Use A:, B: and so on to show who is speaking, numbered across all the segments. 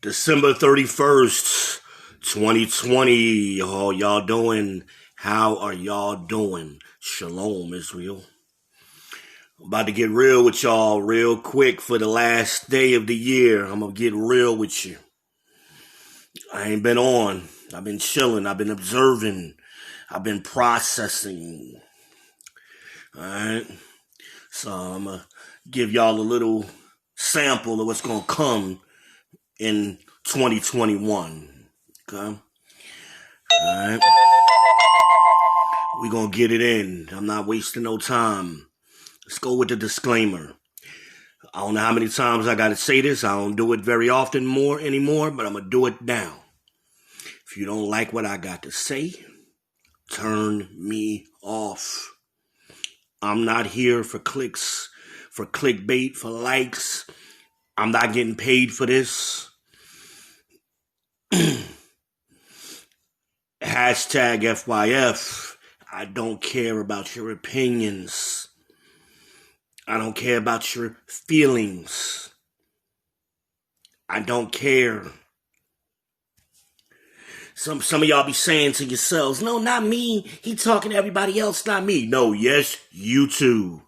A: December 31st, 2020. How y'all doing? How are y'all doing? Shalom, Israel. I'm about to get real with y'all real quick for the last day of the year. I'm going to get real with you. I ain't been on. I've been chilling. I've been observing. I've been processing. Alright? So I'm going to give y'all a little sample of what's going to come in 2021. Okay? Alright? We're going to get it in. I'm not wasting no time. Let's go with the disclaimer. I don't know how many times I got to say this. I don't do it very often anymore, but I'm going to do it now. If you don't like what I got to say, turn me off. I'm not here for clicks, for clickbait, for likes. I'm not getting paid for this. Hashtag FYF. I don't care about your opinions. I don't care about your feelings. I don't care. Some of y'all be saying to yourselves, no, not me. He talking to everybody else, not me. No, yes, you too.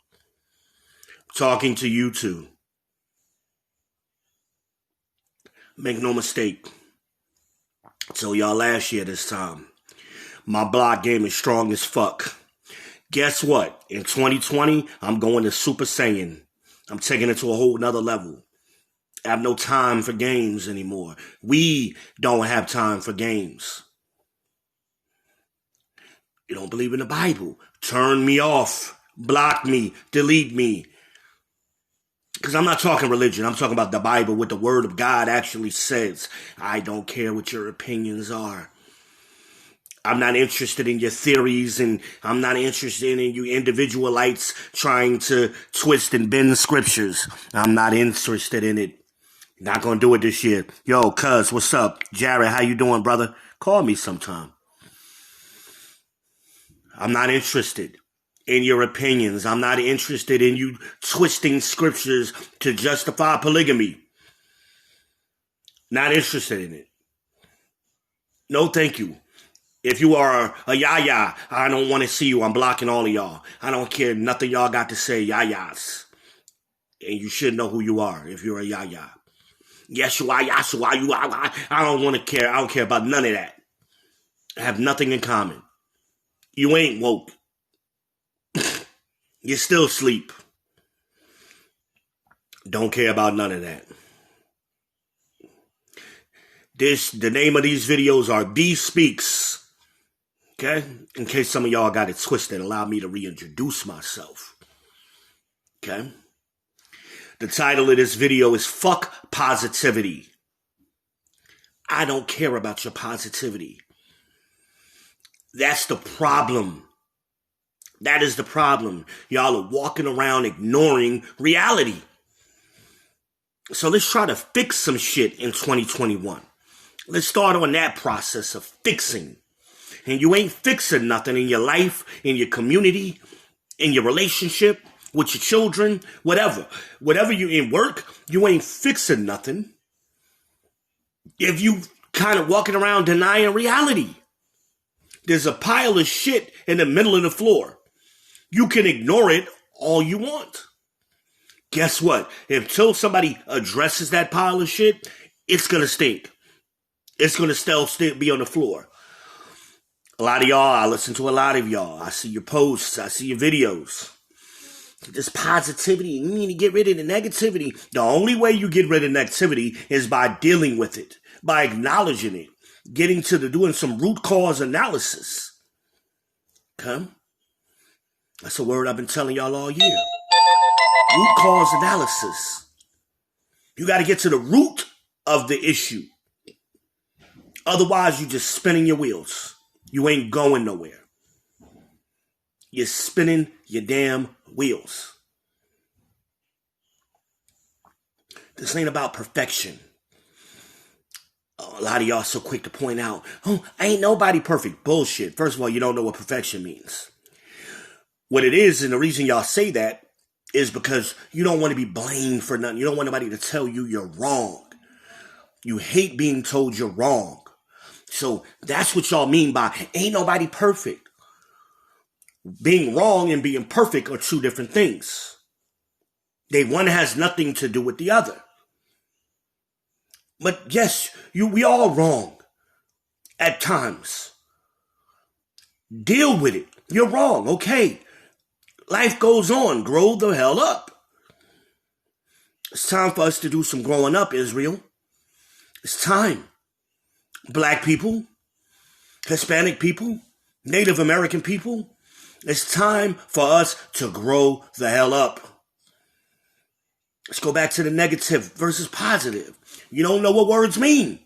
A: Talking to you too. Make no mistake. I told y'all last year this time. My block game is strong as fuck. Guess what? In 2020, I'm going to Super Saiyan. I'm taking it to a whole nother level. I have no time for games anymore. We don't have time for games. You don't believe in the Bible? Turn me off. Block me. Delete me. Because I'm not talking religion. I'm talking about the Bible, what the Word of God actually says. I don't care what your opinions are. I'm not interested in your theories, and I'm not interested in you individualites trying to twist and bend scriptures. I'm not interested in it. Not gonna do it this year. Yo, cuz, what's up? Jared, how you doing, brother? Call me sometime. I'm not interested in your opinions. I'm not interested in you twisting scriptures to justify polygamy. Not interested in it. No, thank you. If you are a yaya, I don't want to see you. I'm blocking all of y'all. I don't care nothing y'all got to say, yayas. And you should know who you are if you're a yaya. Yes, you are, Yashua, you are. I don't want to care. I don't care about none of that. I have nothing in common. You ain't woke. You still sleep. Don't care about none of that. The name of these videos are B Speaks. Okay? In case some of y'all got it twisted, allow me to reintroduce myself. Okay? The title of this video is Fuck Positivity. I don't care about your positivity. That's the problem. That is the problem. Y'all are walking around ignoring reality. So let's try to fix some shit in 2021. Let's start on that process of fixing. And you ain't fixing nothing in your life, in your community, in your relationship, with your children, whatever. Whatever you in work, you ain't fixing nothing if you kind of walking around denying reality. There's a pile of shit in the middle of the floor. You can ignore it all you want. Guess what? Until somebody addresses that pile of shit, it's going to stink. It's going to still be on the floor. A lot of y'all, I listen to a lot of y'all. I see your posts. I see your videos. This positivity, you need to get rid of the negativity. The only way you get rid of negativity is by dealing with it, by acknowledging it, doing some root cause analysis. Okay? That's a word I've been telling y'all all year. Root cause analysis. You got to get to the root of the issue. Otherwise, you're just spinning your wheels. You ain't going nowhere. You're spinning your damn wheels. This ain't about perfection. A lot of y'all so quick to point out, oh, ain't nobody perfect. Bullshit. First of all, you don't know what perfection means. What it is, and the reason y'all say that, is because you don't want to be blamed for nothing. You don't want nobody to tell you you're wrong. You hate being told you're wrong. So that's what y'all mean by ain't nobody perfect. Being wrong and being perfect are two different things. One has nothing to do with the other. But yes, we all wrong at times. Deal with it. You're wrong. Okay. Life goes on. Grow the hell up. It's time for us to do some growing up, Israel. It's time. Black people, Hispanic people, Native American people, it's time for us to grow the hell up. Let's go back to the negative versus positive. You don't know what words mean.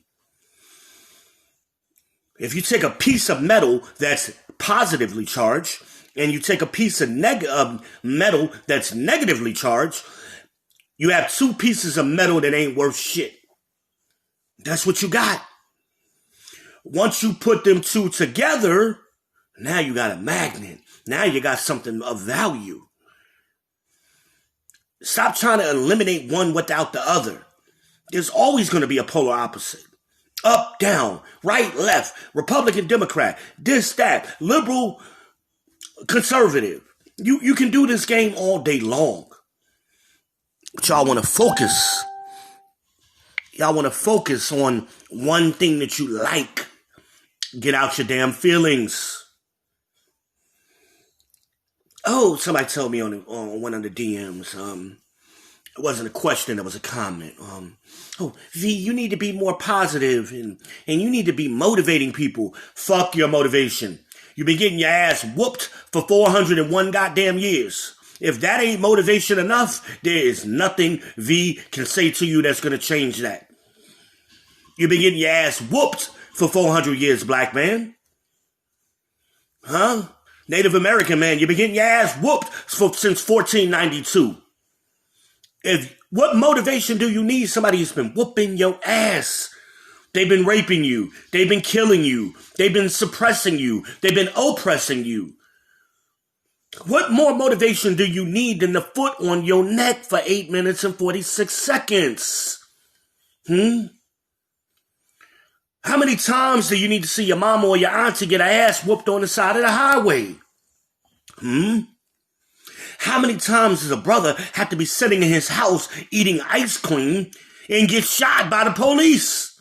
A: If you take a piece of metal that's positively charged and you take a piece of metal that's negatively charged, you have two pieces of metal that ain't worth shit. That's what you got. Once you put them two together, now you got a magnet. Now you got something of value. Stop trying to eliminate one without the other. There's always going to be a polar opposite. Up, down, right, left, Republican, Democrat, this, that, liberal, conservative. You can do this game all day long. But y'all want to focus. Y'all want to focus on one thing that you like. Get out your damn feelings. Oh, somebody told me on one of the DMs. It wasn't a question, it was a comment. V, you need to be more positive and you need to be motivating people. Fuck your motivation. You've been getting your ass whooped for 401 goddamn years. If that ain't motivation enough, there is nothing V can say to you that's going to change that. You've been getting your ass whooped for 400 years, black man. Huh? Native American man, you've been getting your ass whooped since 1492. What motivation do you need? Somebody who's been whooping your ass. They've been raping you. They've been killing you. They've been suppressing you. They've been oppressing you. What more motivation do you need than the foot on your neck for 8 minutes and 46 seconds? How many times do you need to see your mama or your auntie get her ass whooped on the side of the highway? How many times does a brother have to be sitting in his house eating ice cream and get shot by the police?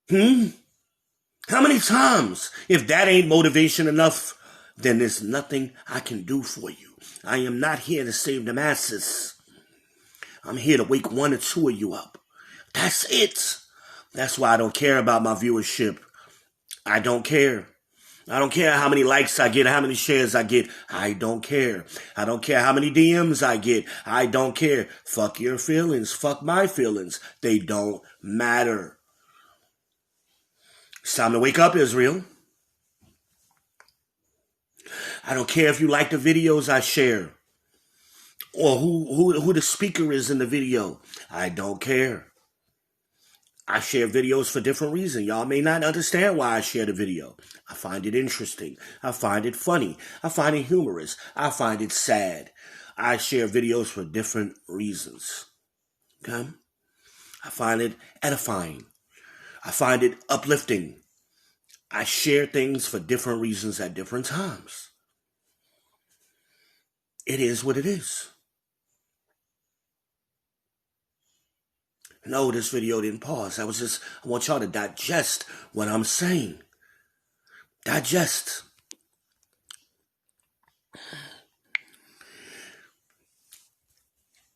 A: How many times? If that ain't motivation enough, then there's nothing I can do for you. I am not here to save the masses. I'm here to wake one or two of you up. That's it. That's why I don't care about my viewership. I don't care. I don't care how many likes I get, how many shares I get. I don't care. I don't care how many DMs I get. I don't care. Fuck your feelings. Fuck my feelings. They don't matter. It's time to wake up, Israel. I don't care if you like the videos I share or who the speaker is in the video. I don't care. I share videos for different reasons. Y'all may not understand why I share the video. I find it interesting. I find it funny. I find it humorous. I find it sad. I share videos for different reasons. Okay? I find it edifying. I find it uplifting. I share things for different reasons at different times. It is what it is. No, this video didn't pause. I want y'all to digest what I'm saying. Digest.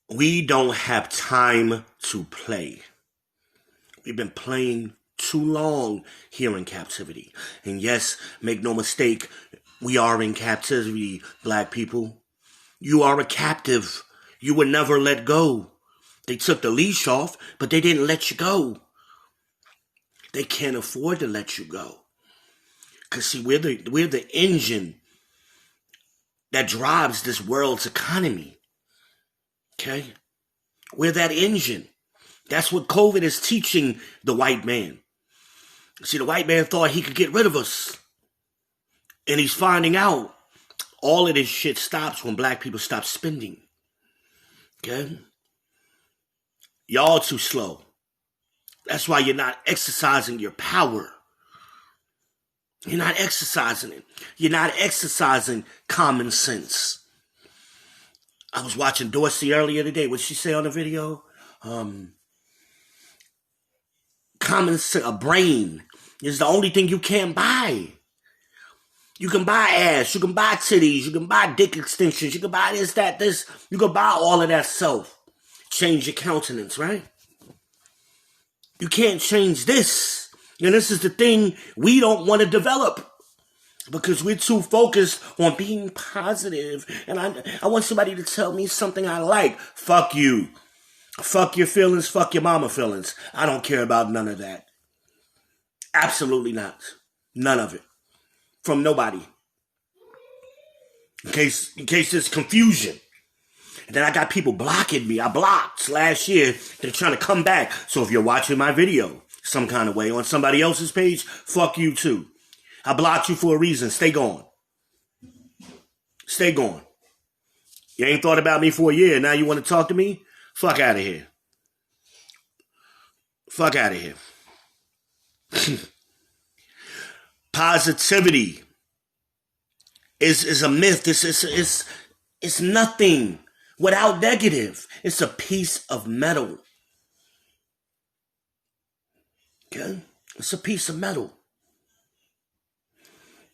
A: We don't have time to play. We've been playing too long here in captivity. And yes, make no mistake, we are in captivity, black people. You are a captive. You were never let go. They took the leash off, but they didn't let you go. They can't afford to let you go. Because see, we're the engine that drives this world's economy. Okay? We're that engine. That's what COVID is teaching the white man. See, the white man thought he could get rid of us. And he's finding out all of this shit stops when black people stop spending. Okay? Y'all too slow. That's why you're not exercising your power. You're not exercising it. You're not exercising common sense. I was watching Dorsey earlier today. What did she say on the video? Common sense, a brain is the only thing you can't buy. You can buy ass, you can buy titties, you can buy dick extensions, you can buy this, that, this. You can buy all of that self. Change your countenance, right? You can't change this. And this is the thing we don't want to develop because we're too focused on being positive. And I want somebody to tell me something I like. Fuck you. Fuck your feelings, fuck your mama feelings. I don't care about none of that. Absolutely not. None of it. From nobody. In case there's confusion. And then I got people blocking me. I blocked last year. They're trying to come back. So if you're watching my video some kind of way on somebody else's page, fuck you too. I blocked you for a reason. Stay gone. Stay gone. You ain't thought about me for a year. Now you want to talk to me? Fuck out of here. Fuck out of here. Positivity is a myth. It's nothing without negative. It's a piece of metal. Okay? It's a piece of metal.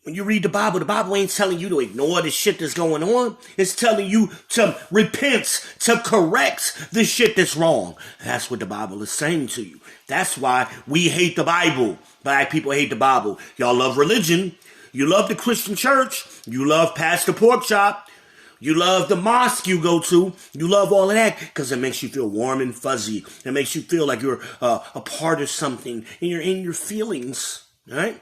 A: When you read the Bible ain't telling you to ignore the shit that's going on. It's telling you to repent, to correct the shit that's wrong. That's what the Bible is saying to you. That's why we hate the Bible. Black people hate the Bible. Y'all love religion. You love the Christian church. You love Pastor Porkchop. You love the mosque you go to. You love all of that because it makes you feel warm and fuzzy. It makes you feel like you're a part of something and you're in your feelings. All right?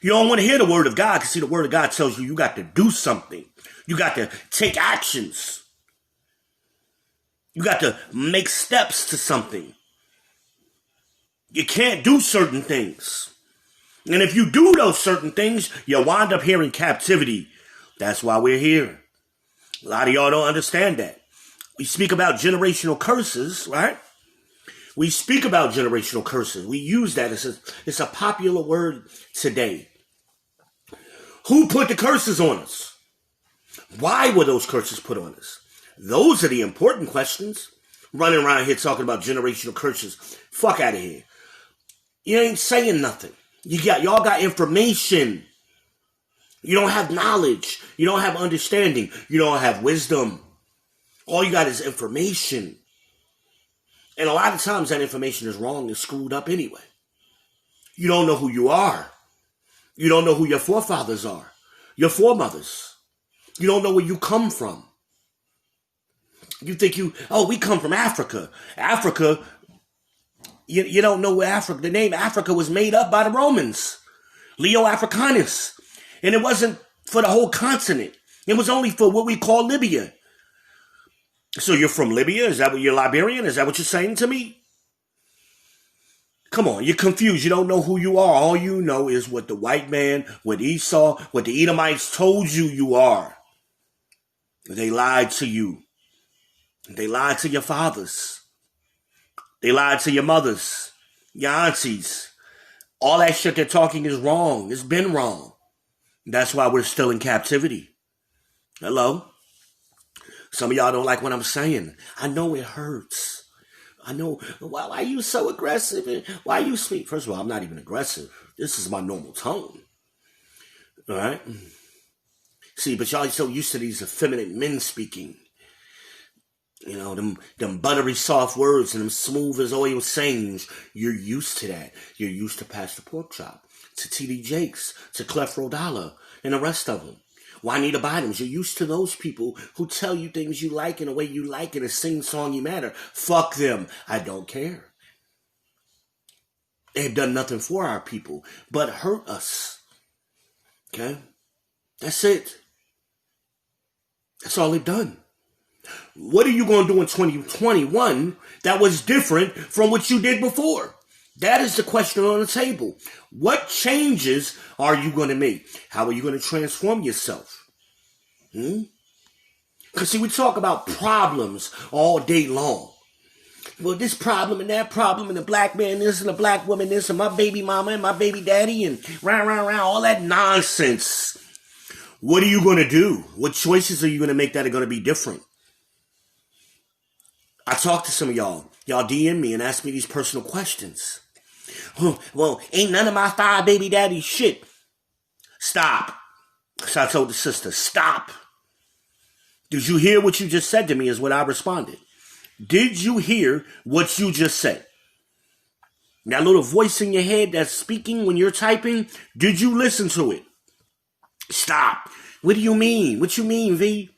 A: You don't want to hear the word of God because, see, the word of God tells you got to do something. You got to take actions. You got to make steps to something. You can't do certain things. And if you do those certain things, you wind up here in captivity. That's why we're here. A lot of y'all don't understand that. We speak about generational curses, right? We speak about generational curses. We use that as it's a popular word today. Who put the curses on us? Why were those curses put on us? Those are the important questions. Running around here talking about generational curses. Fuck out of here. You ain't saying nothing. Y'all got information. You don't have knowledge. You don't have understanding. You don't have wisdom. All you got is information. And a lot of times that information is wrong and screwed up anyway. You don't know who you are. You don't know who your forefathers are. Your foremothers. You don't know where you come from. You think we come from Africa. Africa, you don't know where Africa, the name Africa was made up by the Romans. Leo Africanus. And it wasn't for the whole continent. It was only for what we call Libya. So you're from Libya? Is that what you're Liberian? Is that what you're saying to me? Come on, you're confused. You don't know who you are. All you know is what the white man, what Esau, what the Edomites told you are. They lied to you. They lied to your fathers. They lied to your mothers, your aunties. All that shit they're talking is wrong. It's been wrong. That's why we're still in captivity. Hello? Some of y'all don't like what I'm saying. I know it hurts. I know. Why are you so aggressive? Why you speak? First of all, I'm not even aggressive. This is my normal tone. All right? See, but y'all are so used to these effeminate men speaking. You know, them buttery soft words and them smooth as oil sayings. You're used to that. You're used to Pastor Porkchop, to T.D. Jakes, to Clef Rodala, and the rest of them. Juanita Bottoms, you're used to those people who tell you things you like in a way you like in a sing-songy manner. Fuck them. I don't care. They've done nothing for our people but hurt us. Okay? That's it. That's all they've done. What are you going to do in 2021 that was different from what you did before? That is the question on the table. What changes are you going to make? How are you going to transform yourself? Because see, we talk about problems all day long. well, this problem and that problem, and the black man this and the black woman this, and my baby mama and my baby daddy, and round, all that nonsense. What are you going to do? What choices are you going to make that are going to be different? I talked to some of y'all. Y'all DM me and ask me these personal questions. Well, ain't none of my 5 baby daddies shit. Stop. So I told the sister, stop. Did you hear what you just said to me is what I responded. Did you hear what you just said? That little voice in your head that's speaking when you're typing, did you listen to it? Stop. What do you mean? What you mean, V?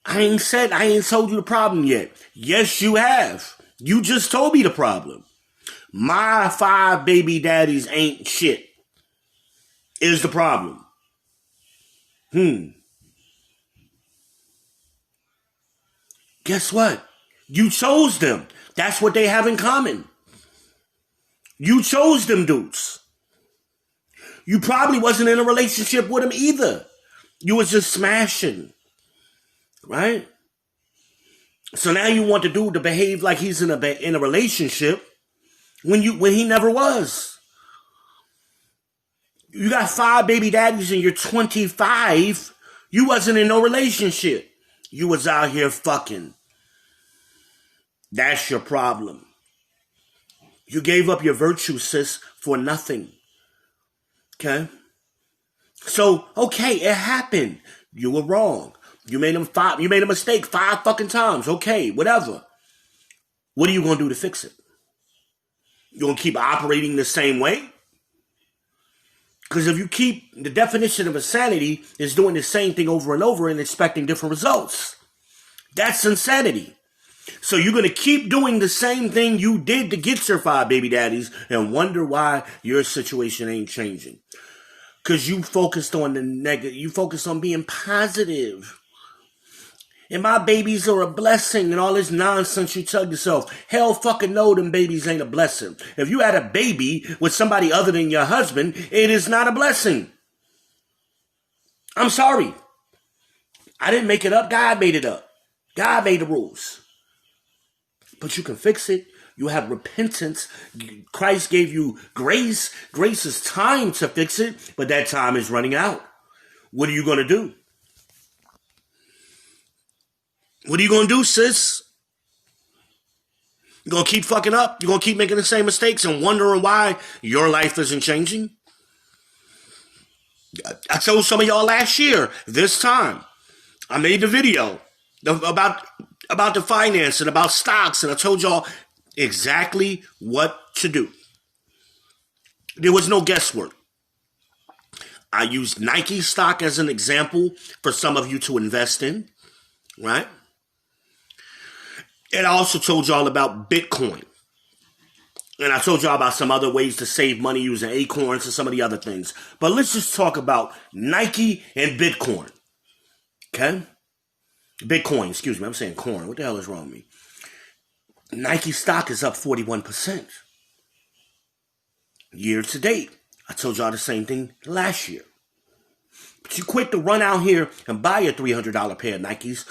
A: I ain't told you the problem yet. Yes, you have. You just told me the problem. My 5 baby daddies ain't shit is the problem. Guess what? You chose them. That's what they have in common. You chose them dudes. You probably wasn't in a relationship with them either. You was just smashing. Right? So now you want the dude to behave like he's in a relationship when he never was. You got 5 baby daddies and you're 25. You wasn't in no relationship. You was out here fucking. That's your problem. You gave up your virtue, sis, for nothing. Okay? So, okay, it happened. You were wrong. You made a mistake 5 fucking times. Okay, whatever. What are you going to do to fix it? You going to keep operating the same way? Because if you keep, the definition of insanity is doing the same thing over and over and expecting different results. That's insanity. So you're going to keep doing the same thing you did to get your 5 baby daddies and wonder why your situation ain't changing. Because you focused on the negative. You focused on being positive. And my babies are a blessing and all this nonsense you tell yourself. Hell fucking no, them babies ain't a blessing. If you had a baby with somebody other than your husband, it is not a blessing. I'm sorry. I didn't make it up. God made it up. God made the rules. But you can fix it. You have repentance. Christ gave you grace. Grace is time to fix it, but that time is running out. What are you going to do? What are you going to do, sis? You going to keep fucking up? You going to keep making the same mistakes and wondering why your life isn't changing? I told some of y'all last year, this time, I made the video about the finance and about stocks, and I told y'all exactly what to do. There was no guesswork. I used Nike stock as an example for some of you to invest in, right? And I also told y'all about Bitcoin. And I told y'all about some other ways to save money using ACORN and some of the other things. But let's just talk about Nike and Bitcoin. Okay? Bitcoin, excuse me. I'm saying corn. What the hell is wrong with me? Nike stock is up 41%. Year to date. I told y'all the same thing last year. But you quick to run out here and buy a $300 pair of Nikes.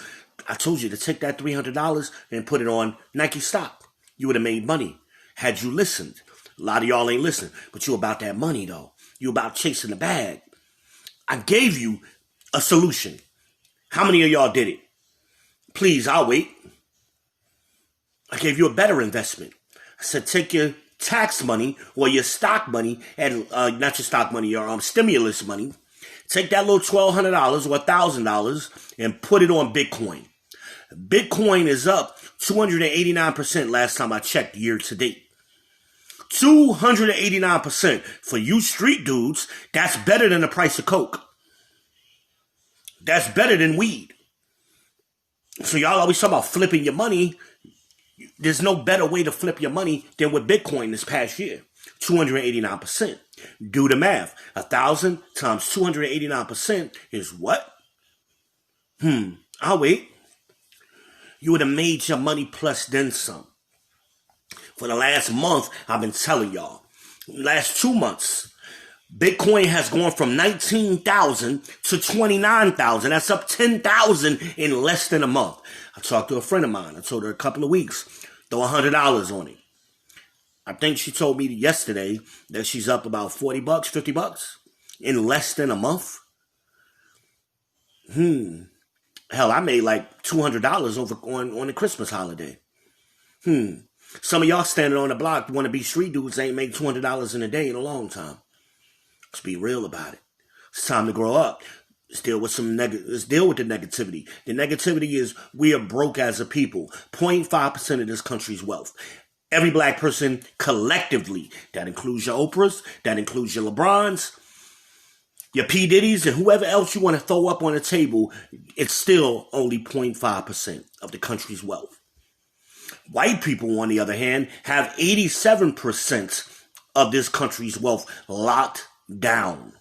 A: I told you to take that $300 and put it on Nike stock. You would have made money had you listened. A lot of y'all ain't listening, but you about that money though. You about chasing the bag. I gave you a solution. How many of y'all did it? Please, I'll wait. I gave you a better investment. I said take your tax money or your stock money, and not your stock money, your stimulus money. Take that little $1,200 or $1,000 and put it on Bitcoin. Bitcoin is up 289% last time I checked year to date. 289%. For you street dudes, that's better than the price of Coke. That's better than weed. So y'all always talk about flipping your money. There's no better way to flip your money than with Bitcoin this past year. 289%. Do the math. 1,000 times 289% is what? I'll wait. You would have made your money plus then some. For the last month, I've been telling y'all. Last 2 months, Bitcoin has gone from 19,000 to 29,000. That's up 10,000 in less than a month. I talked to a friend of mine. I told her a couple of weeks. Throw $100 on it. I think she told me yesterday that she's up about $40, $50 in less than a month. Hell, I made like $200 over on the Christmas holiday. Some of y'all standing on the block want to be street dudes ain't made $200 in a day in a long time. Let's be real about it. It's time to grow up. Let's deal with the negativity. The negativity is we are broke as a people. 0.5% of this country's wealth. Every black person collectively, that includes your Oprahs, that includes your LeBrons, your P. Diddy's, and whoever else you want to throw up on the table, it's still only 0.5% of the country's wealth. White people, on the other hand, have 87% of this country's wealth locked down.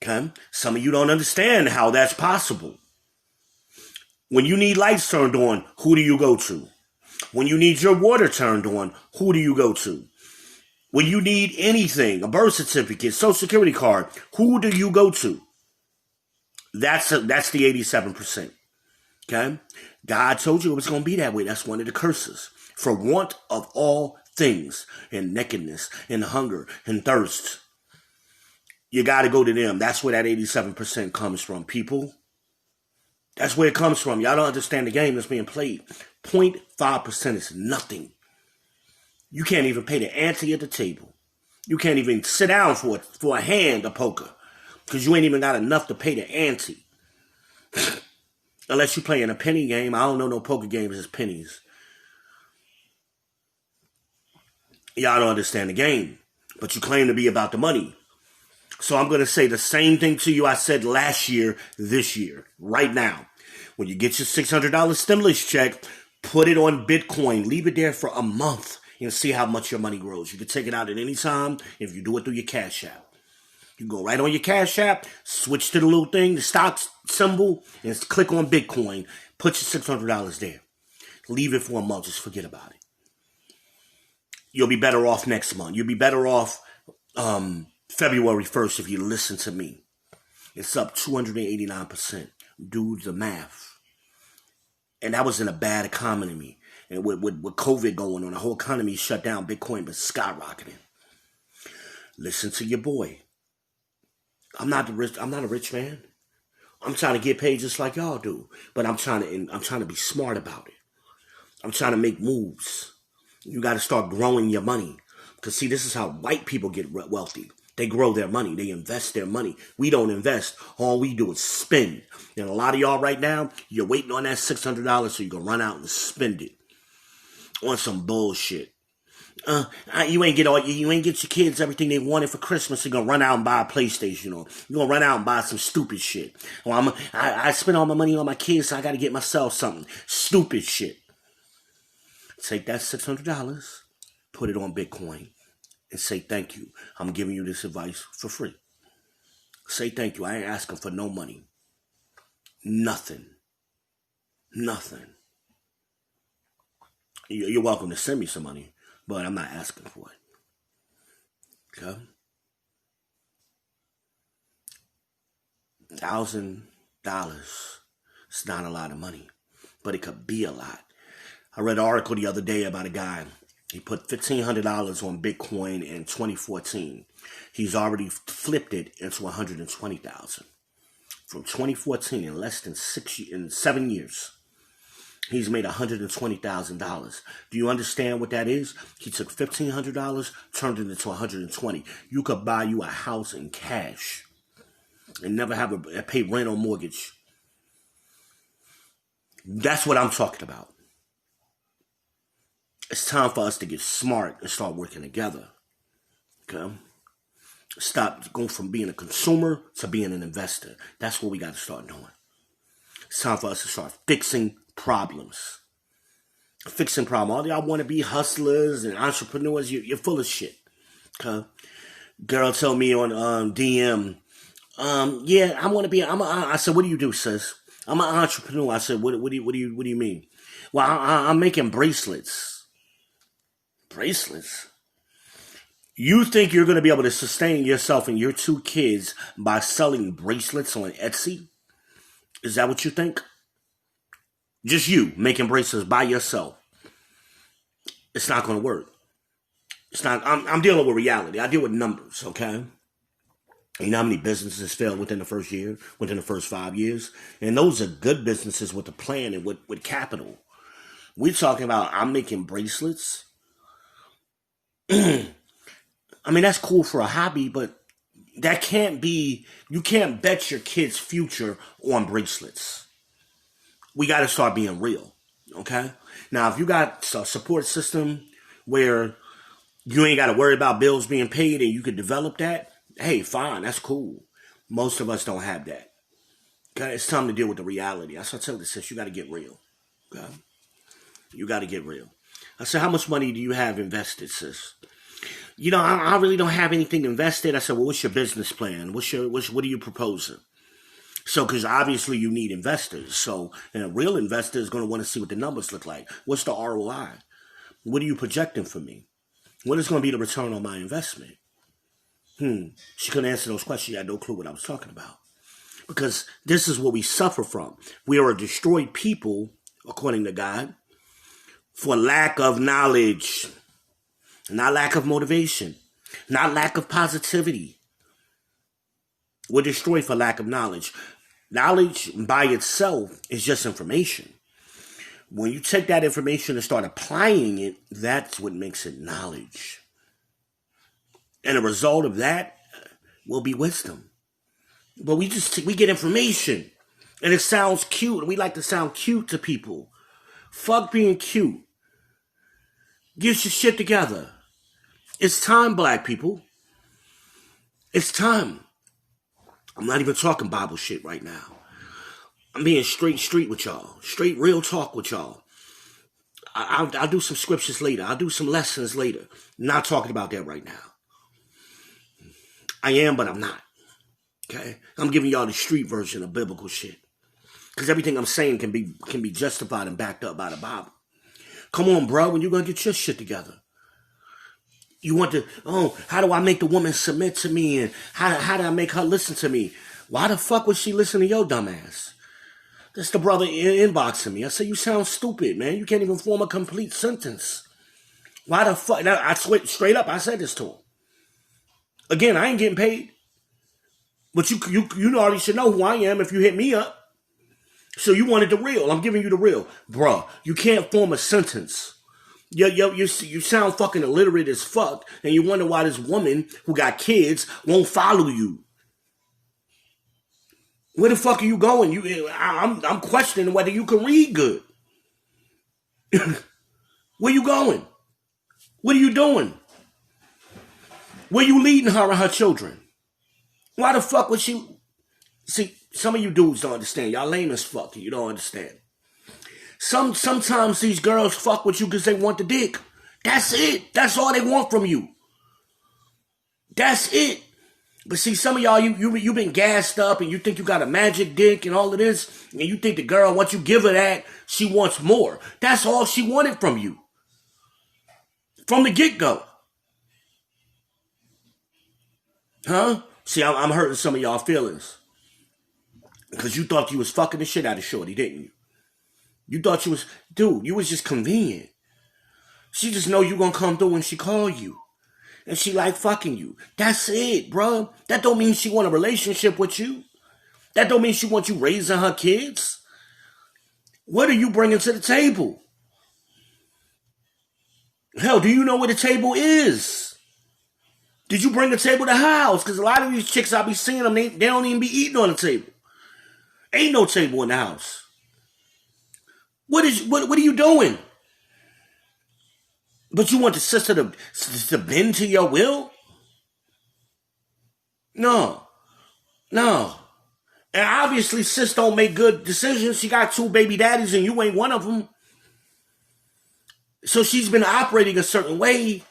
A: Okay? Some of you don't understand how that's possible. When you need lights turned on, who do you go to? When you need your water turned on, who do you go to? When you need anything, a birth certificate, social security card, who do you go to? That's the 87%. Okay? God told you it was going to be that way. That's one of the curses. For want of all things, and nakedness, and hunger, and thirst. You got to go to them. That's where that 87% comes from, people. That's where it comes from. Y'all don't understand the game that's being played. 0.5% is nothing. You can't even pay the ante at the table. You can't even sit down for a hand of poker because you ain't even got enough to pay the ante. Unless you play in a penny game. I don't know no poker games as pennies. Y'all don't understand the game, but you claim to be about the money. So I'm going to say the same thing to you I said last year, this year, right now. When you get your $600 stimulus check, put it on Bitcoin. Leave it there for a month and see how much your money grows. You can take it out at any time if you do it through your Cash App. You go right on your Cash App, switch to the little thing, the stock symbol, and click on Bitcoin. Put your $600 there. Leave it for a month. Just forget about it. You'll be better off next month. You'll be better off February 1st if you listen to me. It's up 289%. Do the math. And that was in a bad economy. And with COVID going on, the whole economy shut down. Bitcoin was skyrocketing. Listen to your boy. I'm not a rich man. I'm trying to get paid just like y'all do. But I'm trying to be smart about it. I'm trying to make moves. You got to start growing your money. Because see, this is how white people get wealthy. They grow their money. They invest their money. We don't invest. All we do is spend. And a lot of y'all right now, you're waiting on that $600 so you can run out and spend it on some bullshit. You ain't get your kids everything they wanted for Christmas. You're gonna run out and buy a PlayStation, or you're gonna run out and buy some stupid shit. Or I spent all my money on my kids, so I got to get myself something. Stupid shit. Take that $600, put it on Bitcoin, and say thank you. I'm giving you this advice for free. Say thank you. I ain't asking for no money. Nothing. You're welcome to send me some money, but I'm not asking for it. Okay? $1,000. It's not a lot of money, but it could be a lot. I read an article the other day about a guy. He put $1,500 on Bitcoin in 2014. He's already flipped it into $120,000. From 2014, in less than 7 years, he's made $120,000. Do you understand what that is? He took $1,500, turned it into $120,000. You could buy you a house in cash and never have to pay rent or mortgage. That's what I'm talking about. It's time for us to get smart and start working together. Okay? Stop going from being a consumer to being an investor. That's what we got to start doing. It's time for us to start fixing problems. All y'all want to be hustlers and entrepreneurs, you're full of shit. Okay? Girl told me on DM, yeah, I want to be. I said, what do you do, sis? I'm an entrepreneur. I said, what do you mean? Well, I'm making bracelets. Bracelets? You think you're going to be able to sustain yourself and your 2 kids by selling bracelets on Etsy? Is that what you think? Just you making bracelets by yourself. It's not going to work. It's not. I'm dealing with reality. I deal with numbers, okay? You know how many businesses failed within the first year, within the first 5 years? And those are good businesses with a plan and with capital. We're talking about, I'm making bracelets. I mean, that's cool for a hobby, but that can't be, you can't bet your kid's future on bracelets. We got to start being real, okay? Now, if you got a support system where you ain't got to worry about bills being paid and you could develop that, hey, fine, that's cool. Most of us don't have that. Okay, it's time to deal with the reality. I tell this, sis, you got to get real. Okay, you got to get real. I said, how much money do you have invested, sis? You know, I really don't have anything invested. I said, well, what's your business plan? What are you proposing? So, because obviously you need investors. So, and a real investor is going to want to see what the numbers look like. What's the ROI? What are you projecting for me? What is going to be the return on my investment? She couldn't answer those questions. She had no clue what I was talking about. Because this is what we suffer from. We are a destroyed people, according to God, for lack of knowledge. Not lack of motivation. Not lack of positivity. We're destroyed for lack of knowledge. Knowledge by itself is just information. When you take that information and start applying it, that's what makes it knowledge. And a result of that will be wisdom. But we get information. And it sounds cute. And we like to sound cute to people. Fuck being cute. Get your shit together. It's time, black people. It's time. I'm not even talking Bible shit right now. I'm being straight street with y'all. Straight real talk with y'all. I'll do some scriptures later. I'll do some lessons later. Not talking about that right now. I am, but I'm not. Okay? I'm giving y'all the street version of biblical shit. Because everything I'm saying can be justified and backed up by the Bible. Come on, bro, when you gonna get your shit together? You want to, how do I make the woman submit to me? And how do I make her listen to me? Why the fuck would she listen to your dumb ass? That's the brother inboxing me. I said, you sound stupid, man. You can't even form a complete sentence. Why the fuck? Now, I straight up, I said this to him. Again, I ain't getting paid. But you already should know who I am if you hit me up. So you wanted the real. I'm giving you the real. Bruh, you can't form a sentence. You sound fucking illiterate as fuck, and you wonder why this woman who got kids won't follow you. Where the fuck are you going? I'm questioning whether you can read good. Where you going? What are you doing? Where you leading her and her children? Why the fuck would she? See, some of you dudes don't understand. Y'all lame as fuck. You don't understand. Sometimes these girls fuck with you because they want the dick. That's it. That's all they want from you. That's it. But see, some of y'all, you've been gassed up and you think you got a magic dick and all of this, and you think the girl, once you give her that, she wants more. That's all she wanted from you. From the get-go. Huh? See, I'm hurting some of y'all feelings. Because you thought you was fucking the shit out of Shorty, didn't you? You thought you was, dude, you was just convenient. She just know you gonna come through when she call you. And she like fucking you. That's it, bro. That don't mean she want a relationship with you. That don't mean she want you raising her kids. What are you bringing to the table? Hell, do you know what the table is? Did you bring the table to her house? Because a lot of these chicks I be seeing them, they don't even be eating on the table. Ain't no table in the house. What are you doing? But you want the sister to bend to your will? No. And obviously, sis don't make good decisions. She got 2 baby daddies and you ain't one of them. So she's been operating a certain way.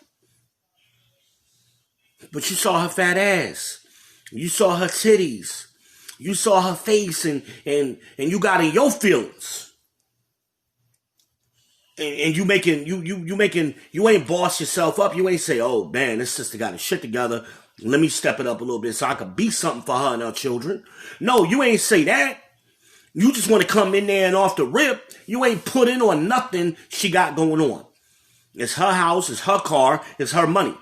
A: But you saw her fat ass. You saw her titties. You saw her face and you got in your feelings. And you ain't boss yourself up. You ain't say, oh man, this sister got her shit together. Let me step it up a little bit so I could be something for her and her children. No, you ain't say that. You just want to come in there and off the rip. You ain't put in on nothing she got going on. It's her house, it's her car, it's her money.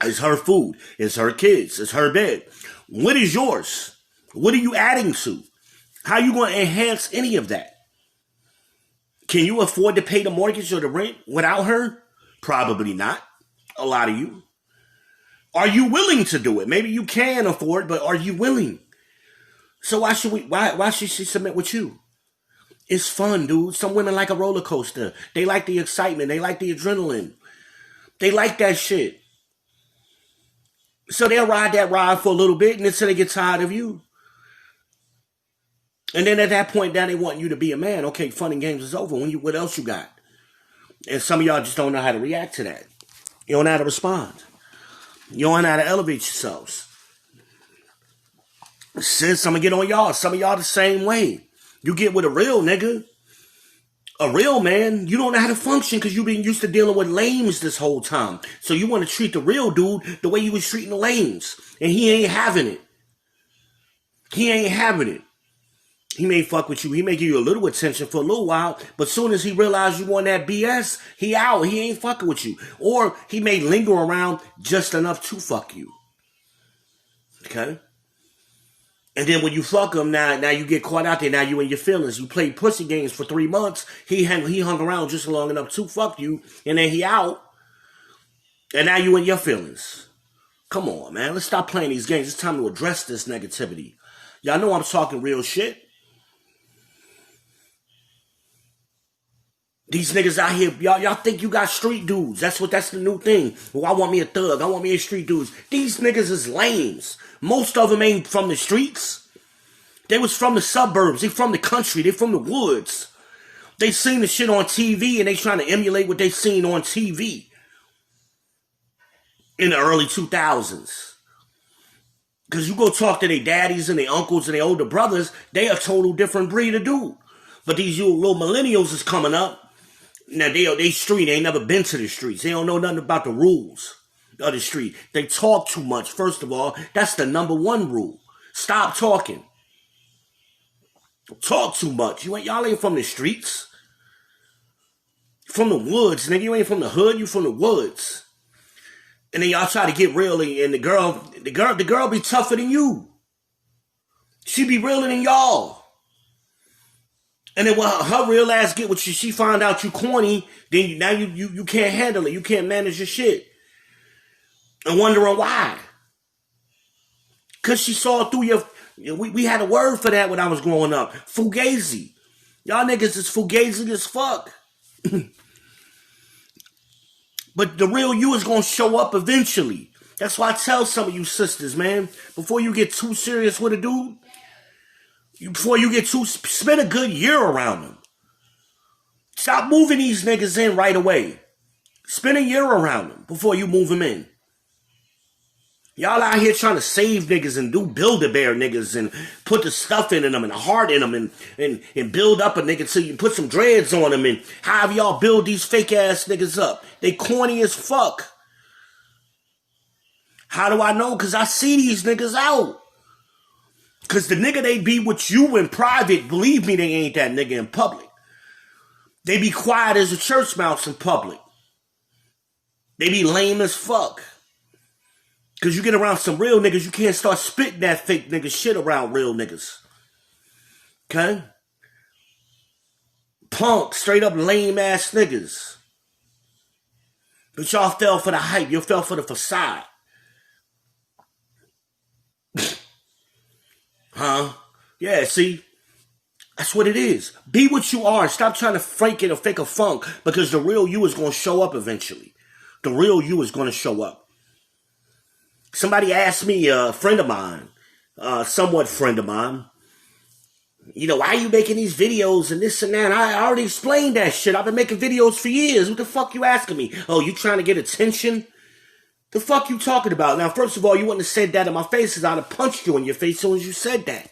A: It's her food, it's her kids, it's her bed. What is yours? What are you adding to? How are you going to enhance any of that? Can you afford to pay the mortgage or the rent without her? Probably not. A lot of you. Are you willing to do it? Maybe you can afford, but are you willing? So why should she submit with you? It's fun, dude. Some women like a roller coaster. They like the excitement. They like the adrenaline. They like that shit. So they'll ride that ride for a little bit and until they get tired of you. And then at that point, now they want you to be a man. Okay, fun and games is over. What else you got? And some of y'all just don't know how to react to that. You don't know how to respond. You don't know how to elevate yourselves. Sis, I'm going to get on y'all. Some of y'all the same way. You get with a real nigga, a real man, you don't know how to function because you've been used to dealing with lames this whole time. So you want to treat the real dude the way you was treating the lames. And he ain't having it. He ain't having it. He may fuck with you. He may give you a little attention for a little while. But soon as he realizes you want that BS, he out. He ain't fucking with you. Or he may linger around just enough to fuck you. Okay? And then when you fuck him, now you get caught out there. Now you in your feelings. You played pussy games for 3 months. He hung around just long enough to fuck you. And then he out. And now you in your feelings. Come on, man. Let's stop playing these games. It's time to address this negativity. Y'all know I'm talking real shit. These niggas out here, y'all think you got street dudes. That's the new thing. Well, I want me a thug. I want me a street dudes. These niggas is lames. Most of them ain't from the streets. They was from the suburbs. They from the country. They from the woods. They seen the shit on TV and they trying to emulate what they seen on TV in the early 2000s. Because you go talk to their daddies and their uncles and their older brothers, they a total different breed of dude. But these little millennials is coming up. Now, they street. They ain't never been to the streets. They don't know nothing about the rules of the street. They talk too much, first of all. That's the number one rule. Stop talking. Talk too much. Y'all ain't from the streets. From the woods, nigga. You ain't from the hood. You from the woods. And then y'all try to get real, and the girl be tougher than you. She be realer than y'all. And then when her real ass get with you, she find out you corny, then now you can't handle it. You can't manage your shit. And wondering why. Because she saw through your... We had a word for that when I was growing up. Fugazi. Y'all niggas is fugazi as fuck. But the real you is going to show up eventually. That's why I tell some of you sisters, man, before you get too serious with a dude, spend a good year around them. Stop moving these niggas in right away. Spend a year around them before you move them in. Y'all out here trying to save niggas and do Build-A-Bear niggas and put the stuff in them and the heart in them and build up a nigga till you put some dreads on them and however y'all build these fake ass niggas up. They corny as fuck. How do I know? Because I see these niggas out. Because the nigga they be with you in private, believe me, they ain't that nigga in public. They be quiet as a church mouse in public. They be lame as fuck. Because you get around some real niggas, you can't start spitting that fake nigga shit around real niggas. Okay? Punk, straight up lame ass niggas. But y'all fell for the hype. You fell for the facade. Huh? Yeah, see? That's what it is. Be what you are. Stop trying to fake it or fake a funk because the real you is going to show up eventually. The real you is going to show up. Somebody asked me, a friend of mine, somewhat friend of mine, why are you making these videos and this and that? And I already explained that shit. I've been making videos for years. What the fuck you asking me? Oh, you trying to get attention? The fuck you talking about? Now, first of all, you wouldn't have said that in my face because I'd have punched you in your face as soon as you said that.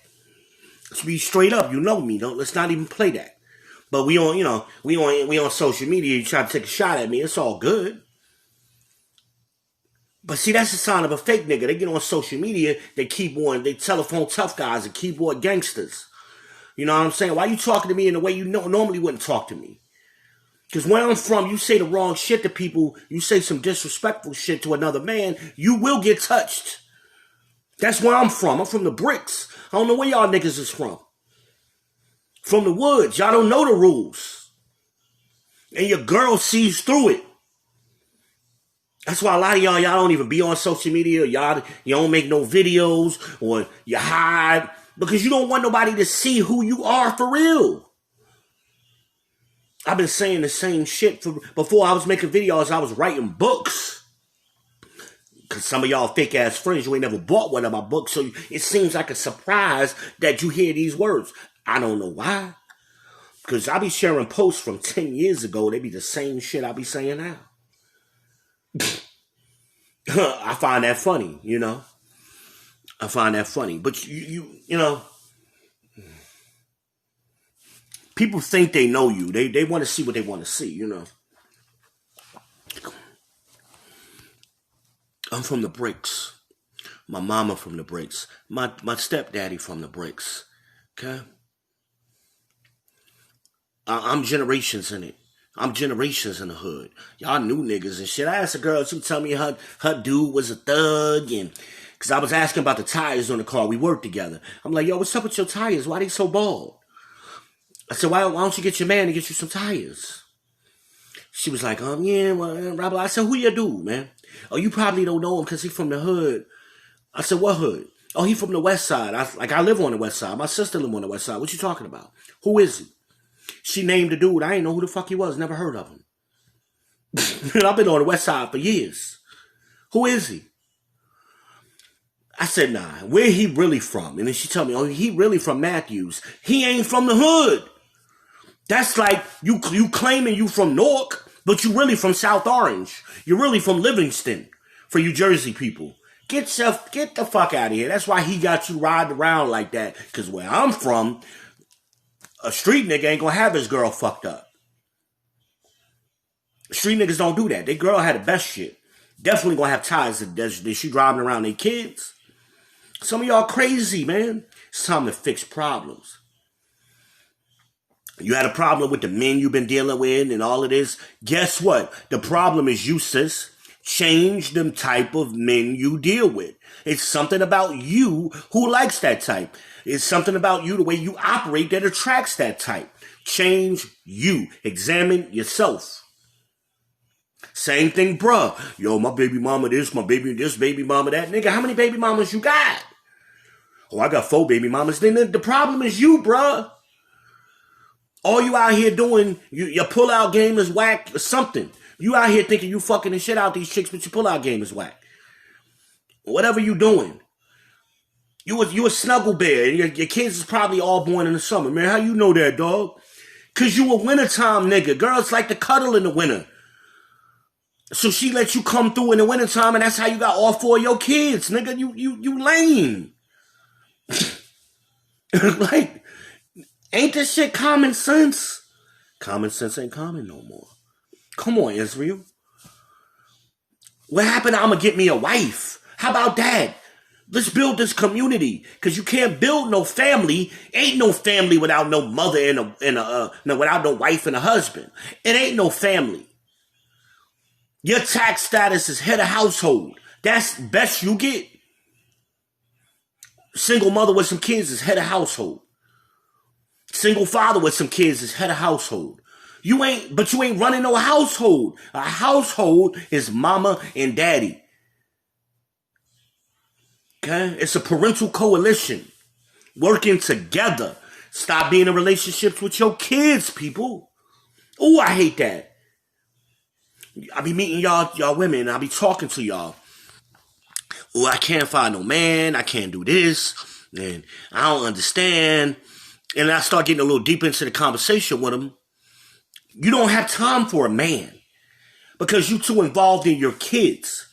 A: Let's be straight up. You know me. Let's not even play that. But we on social media. You try to take a shot at me. It's all good. But see, that's the sign of a fake nigga. They get on social media, they telephone tough guys and keyboard gangsters. You know what I'm saying? Why you talking to me in the way you normally wouldn't talk to me? Because where I'm from, you say the wrong shit to people, you say some disrespectful shit to another man, you will get touched. That's where I'm from. I'm from the bricks. I don't know where y'all niggas is from. From the woods. Y'all don't know the rules. And your girl sees through it. That's why a lot of y'all don't even be on social media. You don't make no videos, or you hide, because you don't want nobody to see who you are for real. I've been saying the same shit before I was making videos. I was writing books. Because some of y'all fake ass friends, you ain't never bought one of my books. So it seems like a surprise that you hear these words. I don't know why. Because I be sharing posts from 10 years ago. They be the same shit I be saying now. I find that funny, you know. I find that funny. But you know. People think they know you. They want to see what they want to see, you know. I'm from the bricks. My mama from the bricks. My stepdaddy from the bricks. Okay? I'm generations in it. I'm generations in the hood. Y'all new niggas and shit. I asked a girl, she tell me her dude was a thug, and because I was asking about the tires on the car. We worked together. I'm like, yo, what's up with your tires? Why they so bald? I said, why don't you get your man to get you some tires? She was like, yeah, well, blah, blah. I said, who your dude, man? Oh, you probably don't know him because he's from the hood. I said, what hood? Oh, he from the west side. I live on the west side. My sister live on the west side. What you talking about? Who is he? She named the dude. I ain't know who the fuck he was. Never heard of him. I've been on the west side for years. Who is he? I said, nah, where he really from? And then she told me, oh, he really from Matthews. He ain't from the hood. That's like you claiming you from Newark, but you really from South Orange. You're really from Livingston, for you Jersey people. Get the fuck out of here. That's why he got you riding around like that. Because where I'm from, a street nigga ain't gonna have his girl fucked up. Street niggas don't do that. They girl had the best shit. Definitely gonna have ties that she driving around their kids. Some of y'all crazy, man. It's time to fix problems. You had a problem with the men you've been dealing with and all of this. Guess what? The problem is you, sis. Change the type of men you deal with. It's something about you who likes that type. It's something about you, the way you operate, that attracts that type. Change you. Examine yourself. Same thing, bruh. Yo, my baby mama this, baby mama that. Nigga, how many baby mamas you got? Oh, I got 4 baby mamas. Then the problem is you, bruh. All you out here doing, your pull-out game is whack or something. You out here thinking you fucking the shit out these chicks, but your pull-out game is whack. Whatever you doing. You a snuggle bear. Your kids is probably all born in the summer. Man, how you know that, dog? Because you a wintertime nigga. Girls like to cuddle in the winter. So she let you come through in the wintertime, and that's how you got all 4 of your kids, nigga. You lame. Like, ain't this shit common sense? Common sense ain't common no more. Come on, Israel. What happened to I'm going to get me a wife? How about that? Let's build this community. Because you can't build no family. Ain't no family without no mother without no wife and a husband. It ain't no family. Your tax status is head of household. That's best you get. Single mother with some kids is head of household. Single father with some kids is head of household. But you ain't running no household. A household is mama and daddy. Okay? It's a parental coalition. Working together. Stop being in relationships with your kids, people. Oh, I hate that. I be meeting y'all women. I be talking to y'all. Oh, I can't find no man. I can't do this. And I don't understand. And I start getting a little deep into the conversation with them. You don't have time for a man because you too involved in your kids.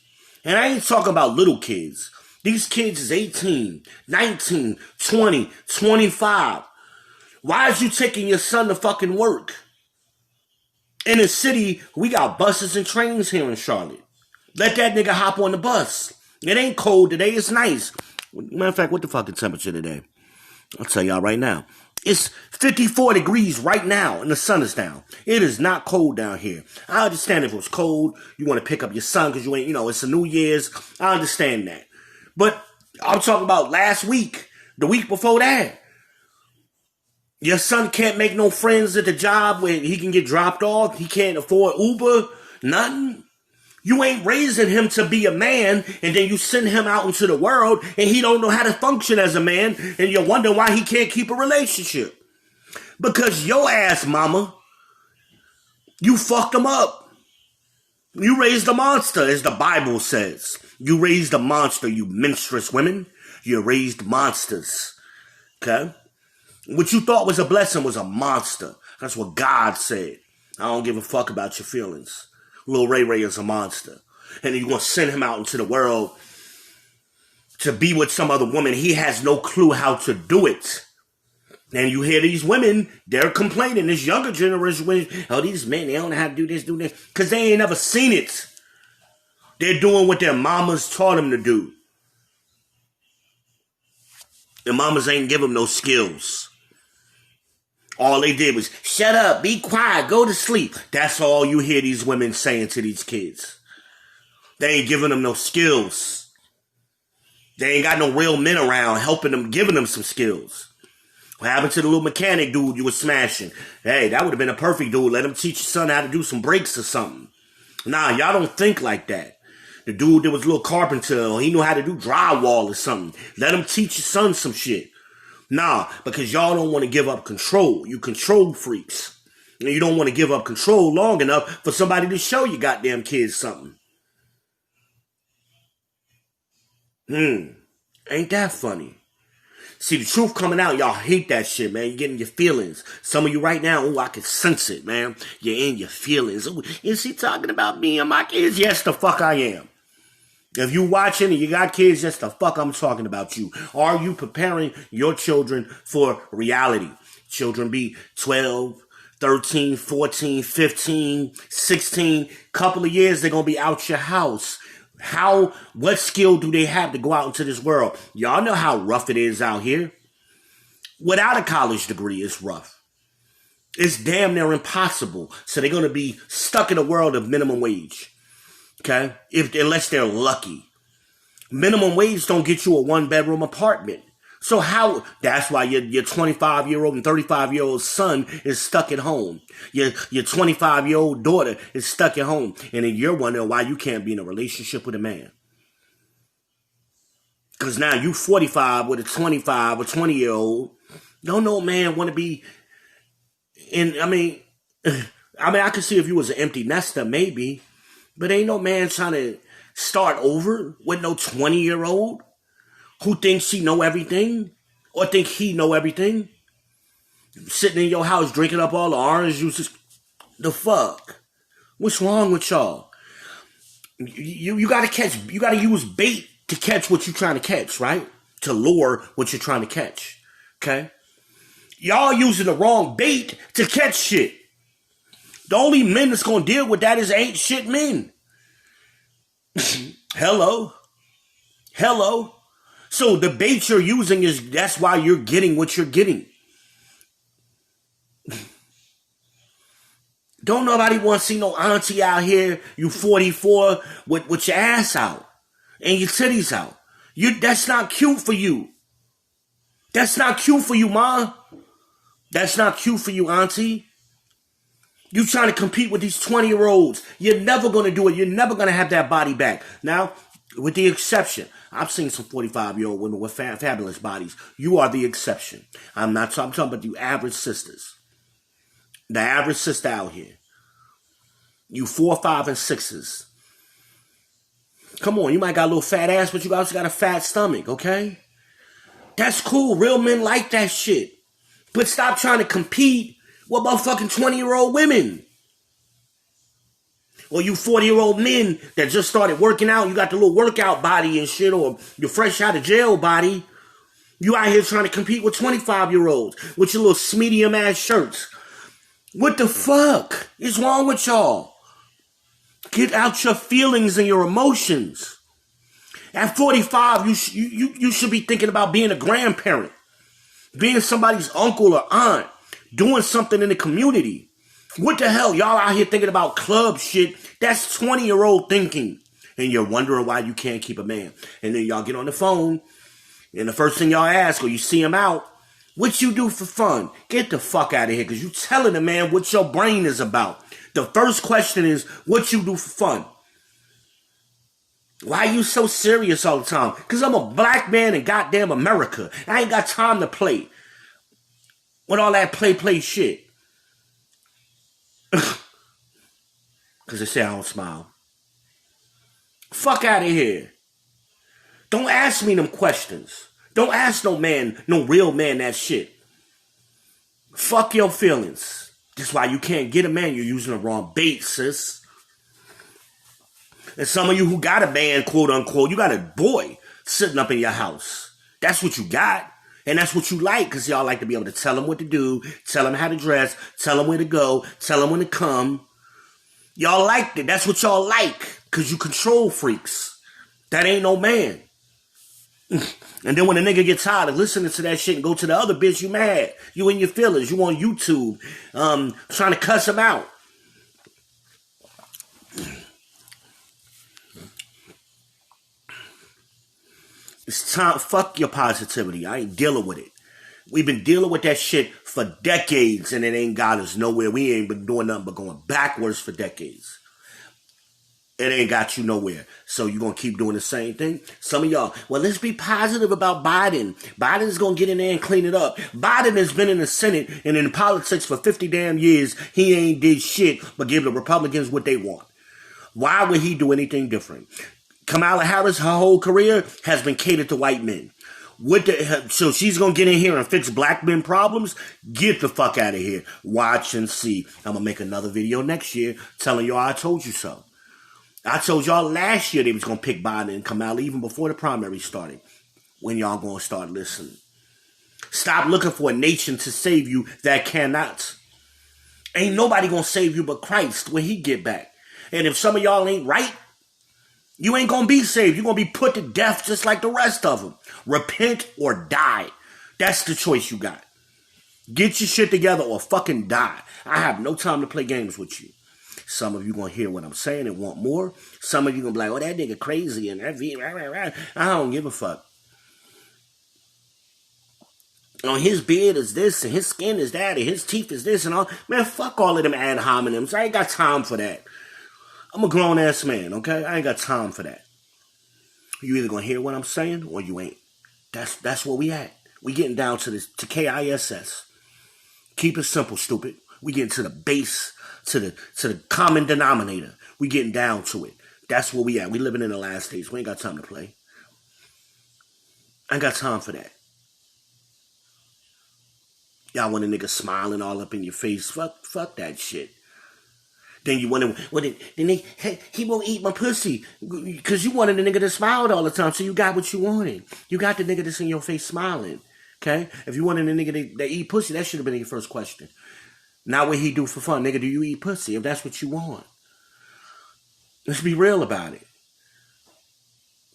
A: And I ain't talking about little kids. These kids is 18, 19, 20, 25. Why is you taking your son to fucking work? In the city, we got buses and trains here in Charlotte. Let that nigga hop on the bus. It ain't cold today. It's nice. Matter of fact, what the fucking temperature today? I'll tell y'all right now. It's 54 degrees right now and the sun is down. It is not cold down here. I understand if it was cold, you want to pick up your son because you ain't, it's a New Year's. I understand that. But I'm talking about last week, the week before that. Your son can't make no friends at the job where he can get dropped off. He can't afford Uber, nothing. You ain't raising him to be a man, and then you send him out into the world, and he don't know how to function as a man, and you wonder why he can't keep a relationship. Because your ass, mama, you fucked him up. You raised a monster, as the Bible says. You raised a monster, you menstruous women. You raised monsters. Okay? What you thought was a blessing was a monster. That's what God said. I don't give a fuck about your feelings. Lil Ray Ray is a monster. And you're going to send him out into the world to be with some other woman. He has no clue how to do it. And you hear these women, they're complaining. This younger generation, oh, these men, they don't know how to do this, do this. Because they ain't never seen it. They're doing what their mamas taught them to do. Their mamas ain't give them no skills. All they did was, shut up, be quiet, go to sleep. That's all you hear these women saying to these kids. They ain't giving them no skills. They ain't got no real men around helping them, giving them some skills. What happened to the little mechanic dude you was smashing? Hey, that would have been a perfect dude. Let him teach your son how to do some brakes or something. Nah, y'all don't think like that. The dude that was a little carpenter, or he knew how to do drywall or something. Let him teach your son some shit. Nah, because y'all don't want to give up control. You control freaks. And you don't want to give up control long enough for somebody to show your goddamn kids something. Ain't that funny? See, the truth coming out, y'all hate that shit, man. You're getting your feelings. Some of you right now, oh, I can sense it, man. You're in your feelings. Ooh, is he talking about me and my kids? Yes, the fuck I am. If you watching and you got kids, yes, the fuck I'm talking about you. Are you preparing your children for reality? Children be 12, 13, 14, 15, 16. Couple of years, they're going to be out your house. What skill do they have to go out into this world? Y'all know how rough it is out here. Without a college degree, it's rough. It's damn near impossible. So they're going to be stuck in a world of minimum wage. Okay? Unless they're lucky. Minimum wage don't get you a 1-bedroom apartment. So that's why your 25-year-old and 35-year-old son is stuck at home. Your 25-year-old daughter is stuck at home. And then you're wondering why you can't be in a relationship with a man. Because now you 45 with a 25 or 20-year-old. Don't no man want to be in, I mean, I could see if you was an empty nester, maybe. But ain't no man trying to start over with no 20-year-old who thinks she know everything or think he know everything. Sitting in your house drinking up all the orange juices. The fuck? What's wrong with y'all? You gotta use bait to catch what you're trying to catch, right? To lure what you're trying to catch. Okay? Y'all using the wrong bait to catch shit. The only men that's gonna deal with that is ain't shit men. Hello? So the bait you're using that's why you're getting what you're getting. Don't nobody want to see no auntie out here, you 44, with your ass out and your titties out. That's not cute for you. That's not cute for you, ma. That's not cute for you, auntie. You trying to compete with these 20-year-olds. You're never going to do it. You're never going to have that body back. Now, with the exception, I've seen some 45-year-old women with fabulous bodies. You are the exception. I'm talking about you average sisters. The average sister out here. You 4, 5, and 6s. Come on, you might got a little fat ass, but you also got a fat stomach, okay? That's cool. Real men like that shit. But stop trying to compete with motherfucking 20-year-old women. Or you 40-year-old men that just started working out. You got the little workout body and shit. Or you're fresh out of jail body. You out here trying to compete with 25-year-olds. With your little medium-ass shirts. What the fuck is wrong with y'all? Get out your feelings and your emotions. At 45, you should be thinking about being a grandparent. being somebody's uncle or aunt, doing something in the community. What the hell? Y'all out here thinking about club shit. That's 20-year-old thinking. And you're wondering why you can't keep a man. And then y'all get on the phone, and the first thing y'all ask, or you see him out, what you do for fun? Get the fuck out of here, because you telling the man what your brain is about. The first question is, what you do for fun? Why are you so serious all the time? Because I'm a black man in goddamn America. I ain't got time to play with all that play shit. Because they say I don't smile. Fuck out of here. Don't ask me them questions. Don't ask no man, no real man, that shit. Fuck your feelings. That's why you can't get a man. You're using the wrong bait, sis. And some of you who got a man, quote unquote, you got a boy sitting up in your house. That's what you got. And that's what you like, because y'all like to be able to tell him what to do, tell him how to dress, tell him where to go, tell him when to come. Y'all liked it. That's what y'all like, because you control freaks. That ain't no man. And then when a nigga gets tired of listening to that shit and go to the other bitch, you mad. You in your feelings. You on YouTube trying to cuss him out. It's time. Fuck your positivity. I ain't dealing with it. We've been dealing with that shit for decades, and it ain't got us nowhere. We ain't been doing nothing but going backwards for decades. It ain't got you nowhere. So you gonna keep doing the same thing? Some of y'all, well, let's be positive about Biden. Biden's gonna get in there and clean it up. Biden has been in the Senate and in politics for 50 damn years. He ain't did shit but give the Republicans what they want. Why would he do anything different? Kamala Harris, her whole career has been catered to white men. So she's going to get in here and fix black men problems? Get the fuck out of here. Watch and see. I'm going to make another video next year telling y'all I told you so. I told y'all last year they was going to pick Biden and Kamala even before the primary started. When y'all going to start listening? Stop looking for a nation to save you that cannot. Ain't nobody going to save you but Christ when he get back. And if some of y'all ain't right, you ain't going to be saved. You're going to be put to death just like the rest of them. Repent or die. That's the choice you got. Get your shit together or fucking die. I have no time to play games with you. Some of you going to hear what I'm saying and want more. Some of you going to be like, oh, that nigga crazy and that VEE. I don't give a fuck. On his beard is this and his skin is that and his teeth is this and all. Man, fuck all of them ad hominems. I ain't got time for that. I'm a grown-ass man, okay? I ain't got time for that. You either gonna hear what I'm saying or you ain't. That's where we at. We getting down to this, to KISS. Keep it simple, stupid. We getting to the base, to the common denominator. We getting down to it. That's where we at. We living in the last days. We ain't got time to play. I ain't got time for that. Y'all want a nigga smiling all up in your face. Fuck that shit. Then you wonder, he won't eat my pussy. Because you wanted a nigga that smiled all the time, so you got what you wanted. You got the nigga that's in your face smiling. Okay? If you wanted a nigga that eat pussy, that should have been your first question. Not what he do for fun. Nigga, do you eat pussy? If that's what you want. Let's be real about it.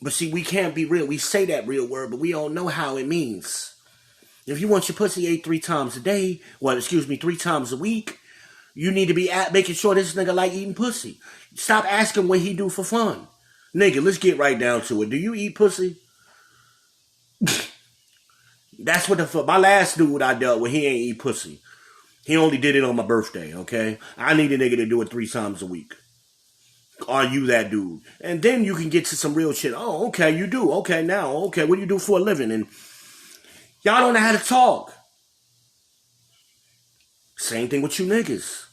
A: But see, we can't be real. We say that real word, but we don't know how it means. If you want your pussy ate 3 times a day, 3 times a week, you need to be making sure this nigga like eating pussy. Stop asking what he do for fun. Nigga, let's get right down to it. Do you eat pussy? That's what the fuck. My last dude I dealt with, he ain't eat pussy. He only did it on my birthday, okay? I need a nigga to do it 3 times a week. Are you that dude? And then you can get to some real shit. Oh, okay, you do. Okay, now, okay, what do you do for a living? And y'all don't know how to talk. Same thing with you niggas.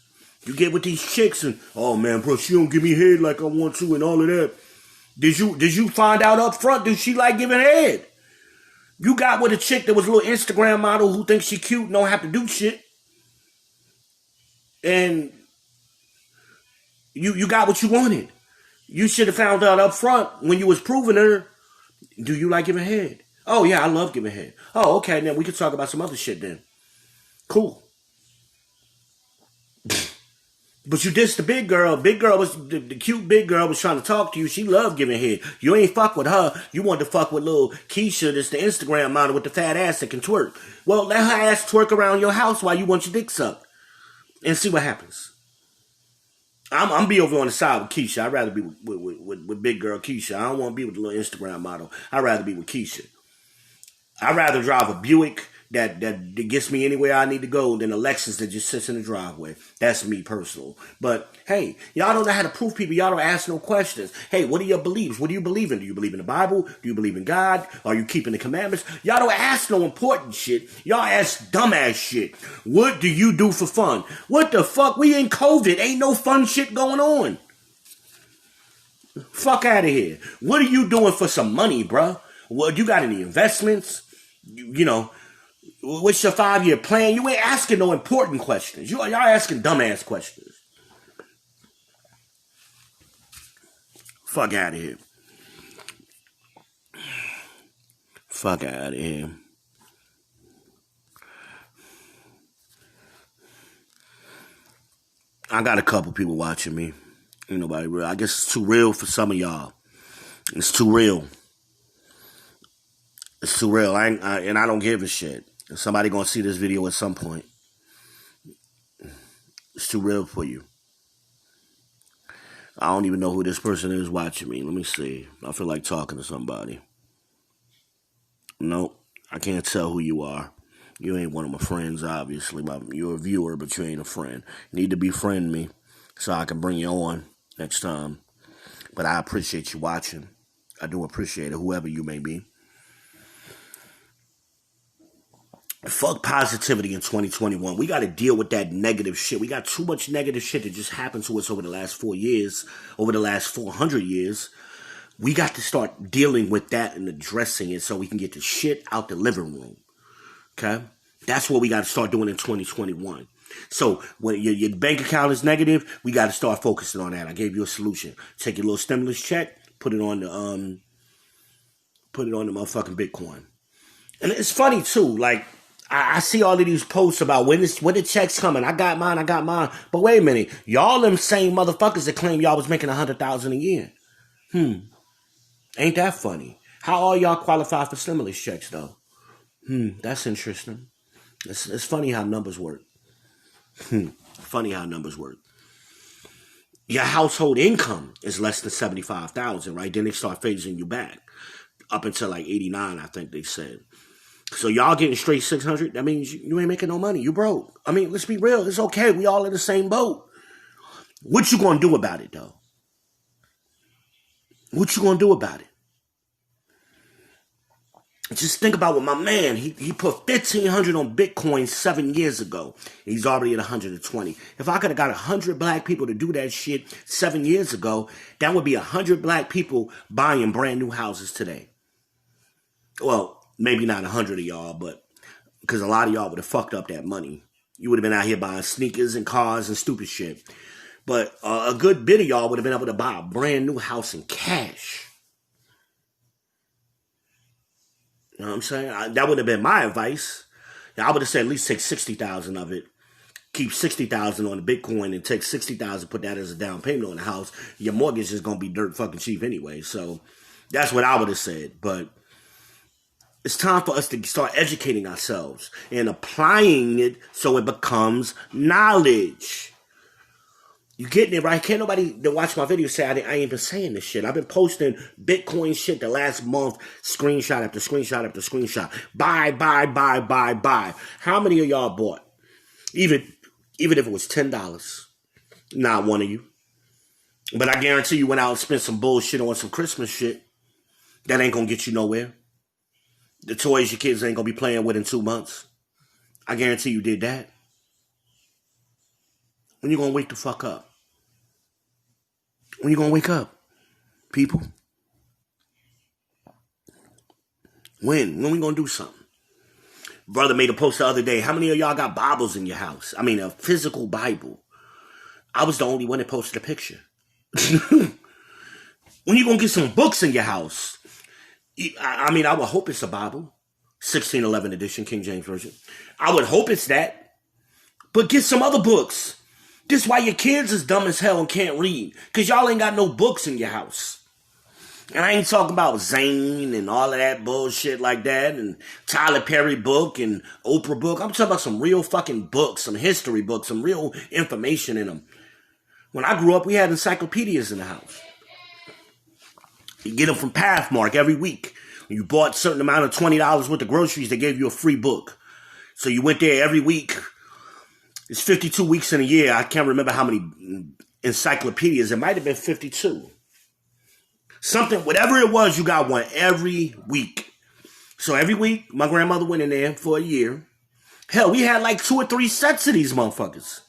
A: You get with these chicks and, oh man, bro, she don't give me head like I want to and all of that. Did you find out up front, did she like giving head? You got with a chick that was a little Instagram model who thinks she cute and don't have to do shit. And you got what you wanted. You should have found out up front when you was proving her, do you like giving head? Oh yeah, I love giving head. Oh, okay, then we can talk about some other shit then. Cool. But you dissed the big girl. Big girl was the cute big girl was trying to talk to you. She loved giving head. You ain't fuck with her. You wanted to fuck with little Keisha, that's the Instagram model with the fat ass that can twerk. Well, let her ass twerk around your house while you want your dick sucked, and see what happens. I'm be over on the side with Keisha. I'd rather be with big girl Keisha. I don't want to be with the little Instagram model. I'd rather be with Keisha. I'd rather drive a Buick that gets me anywhere I need to go than a Lexus that just sits in the driveway. That's me personal. But hey, y'all don't know how to prove people. Y'all don't ask no questions. Hey, what are your beliefs? What do you believe in? Do you believe in the Bible? Do you believe in God? Are you keeping the commandments? Y'all don't ask no important shit. Y'all ask dumbass shit. What do you do for fun? What the fuck? We in COVID. Ain't no fun shit going on. Fuck out of here. What are you doing for some money, bruh? Well, you got any investments? You know, what's your 5-year plan? You ain't asking no important questions. Y'all asking dumbass questions. Fuck out of here. Fuck out of here. I got a couple people watching me. Ain't nobody real. I guess it's too real for some of y'all. It's too real. It's too real. And I don't give a shit. Somebody gonna see this video at some point. It's too real for you. I don't even know who this person is watching me. Let me see. I feel like talking to somebody. Nope. I can't tell who you are. You ain't one of my friends, obviously. You're a viewer, but you ain't a friend. You need to befriend me so I can bring you on next time. But I appreciate you watching. I do appreciate it, whoever you may be. Fuck positivity in 2021. We got to deal with that negative shit. We got too much negative shit that just happened to us over the last 4 years, over the last 400 years. We got to start dealing with that and addressing it so we can get the shit out the living room. Okay? That's what we got to start doing in 2021. So when your bank account is negative, we got to start focusing on that. I gave you a solution. Take your little stimulus check, put it on the motherfucking Bitcoin. And it's funny too, like, I see all of these posts about when the check's coming. I got mine. But wait a minute. Y'all them same motherfuckers that claim y'all was making $100,000 a year. Ain't that funny? How all y'all qualify for stimulus checks though? That's interesting. It's funny how numbers work. Funny how numbers work. Your household income is less than $75,000, right? Then they start phasing you back up until like 89, I think they said. So y'all getting straight 600, that means you ain't making no money. You broke. I mean, let's be real. It's okay. We all in the same boat. What you gonna do about it, though? What you gonna do about it? Just think about what my man, he put 1,500 on Bitcoin 7 years ago. He's already at 120. If I could have got 100 black people to do that shit 7 years ago, that would be 100 black people buying brand new houses today. Well, maybe not 100 of y'all, but because a lot of y'all would have fucked up that money. You would have been out here buying sneakers and cars and stupid shit. But a good bit of y'all would have been able to buy a brand new house in cash. You know what I'm saying? That would have been my advice. I would have said at least take 60,000 of it. Keep 60,000 on the Bitcoin and take 60,000, put that as a down payment on the house. Your mortgage is going to be dirt fucking cheap anyway. So that's what I would have said. But it's time for us to start educating ourselves and applying it so it becomes knowledge. You getting it, right? Can't nobody that watch my video say I ain't been saying this shit. I've been posting Bitcoin shit the last month, screenshot after screenshot after screenshot. Buy. How many of y'all bought? Even if it was $10. Not one of you. But I guarantee you went out and spent some bullshit on some Christmas shit. That ain't gonna get you nowhere. The toys your kids ain't gonna be playing with in 2 months. I guarantee you did that. When you gonna wake the fuck up? When you gonna wake up, people? When we gonna do something? Brother made a post the other day. How many of y'all got Bibles in your house? I mean, a physical Bible. I was the only one that posted a picture. When you gonna get some books in your house? I mean, I would hope it's a Bible. 1611 edition, King James Version. I would hope it's that. But get some other books. This why your kids is dumb as hell and can't read. Because y'all ain't got no books in your house. And I ain't talking about ZENNI and all of that bullshit like that, and Tyler Perry book and Oprah book. I'm talking about some real fucking books, some history books, some real information in them. When I grew up, we had encyclopedias in the house. You get them from Pathmark every week. When you bought a certain amount of $20 worth of groceries, they gave you a free book. So you went there every week. It's 52 weeks in a year. I can't remember how many encyclopedias. It might have been 52. Something, whatever it was, you got one every week. So every week, my grandmother went in there for a year. Hell, we had like 2 or 3 sets of these motherfuckers.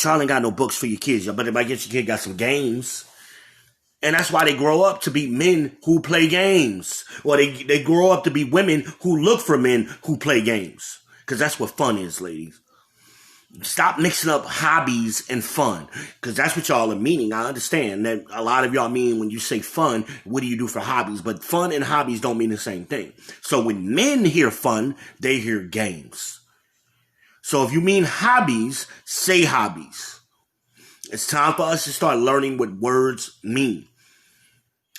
A: Y'all ain't got no books for your kids, but if I get your kid got some games. And that's why they grow up to be men who play games. Or they grow up to be women who look for men who play games. Because that's what fun is, ladies. Stop mixing up hobbies and fun. Because that's what y'all are meaning. I understand that a lot of y'all mean when you say fun, what do you do for hobbies? But fun and hobbies don't mean the same thing. So when men hear fun, they hear games. So if you mean hobbies, say hobbies. It's time for us to start learning what words mean.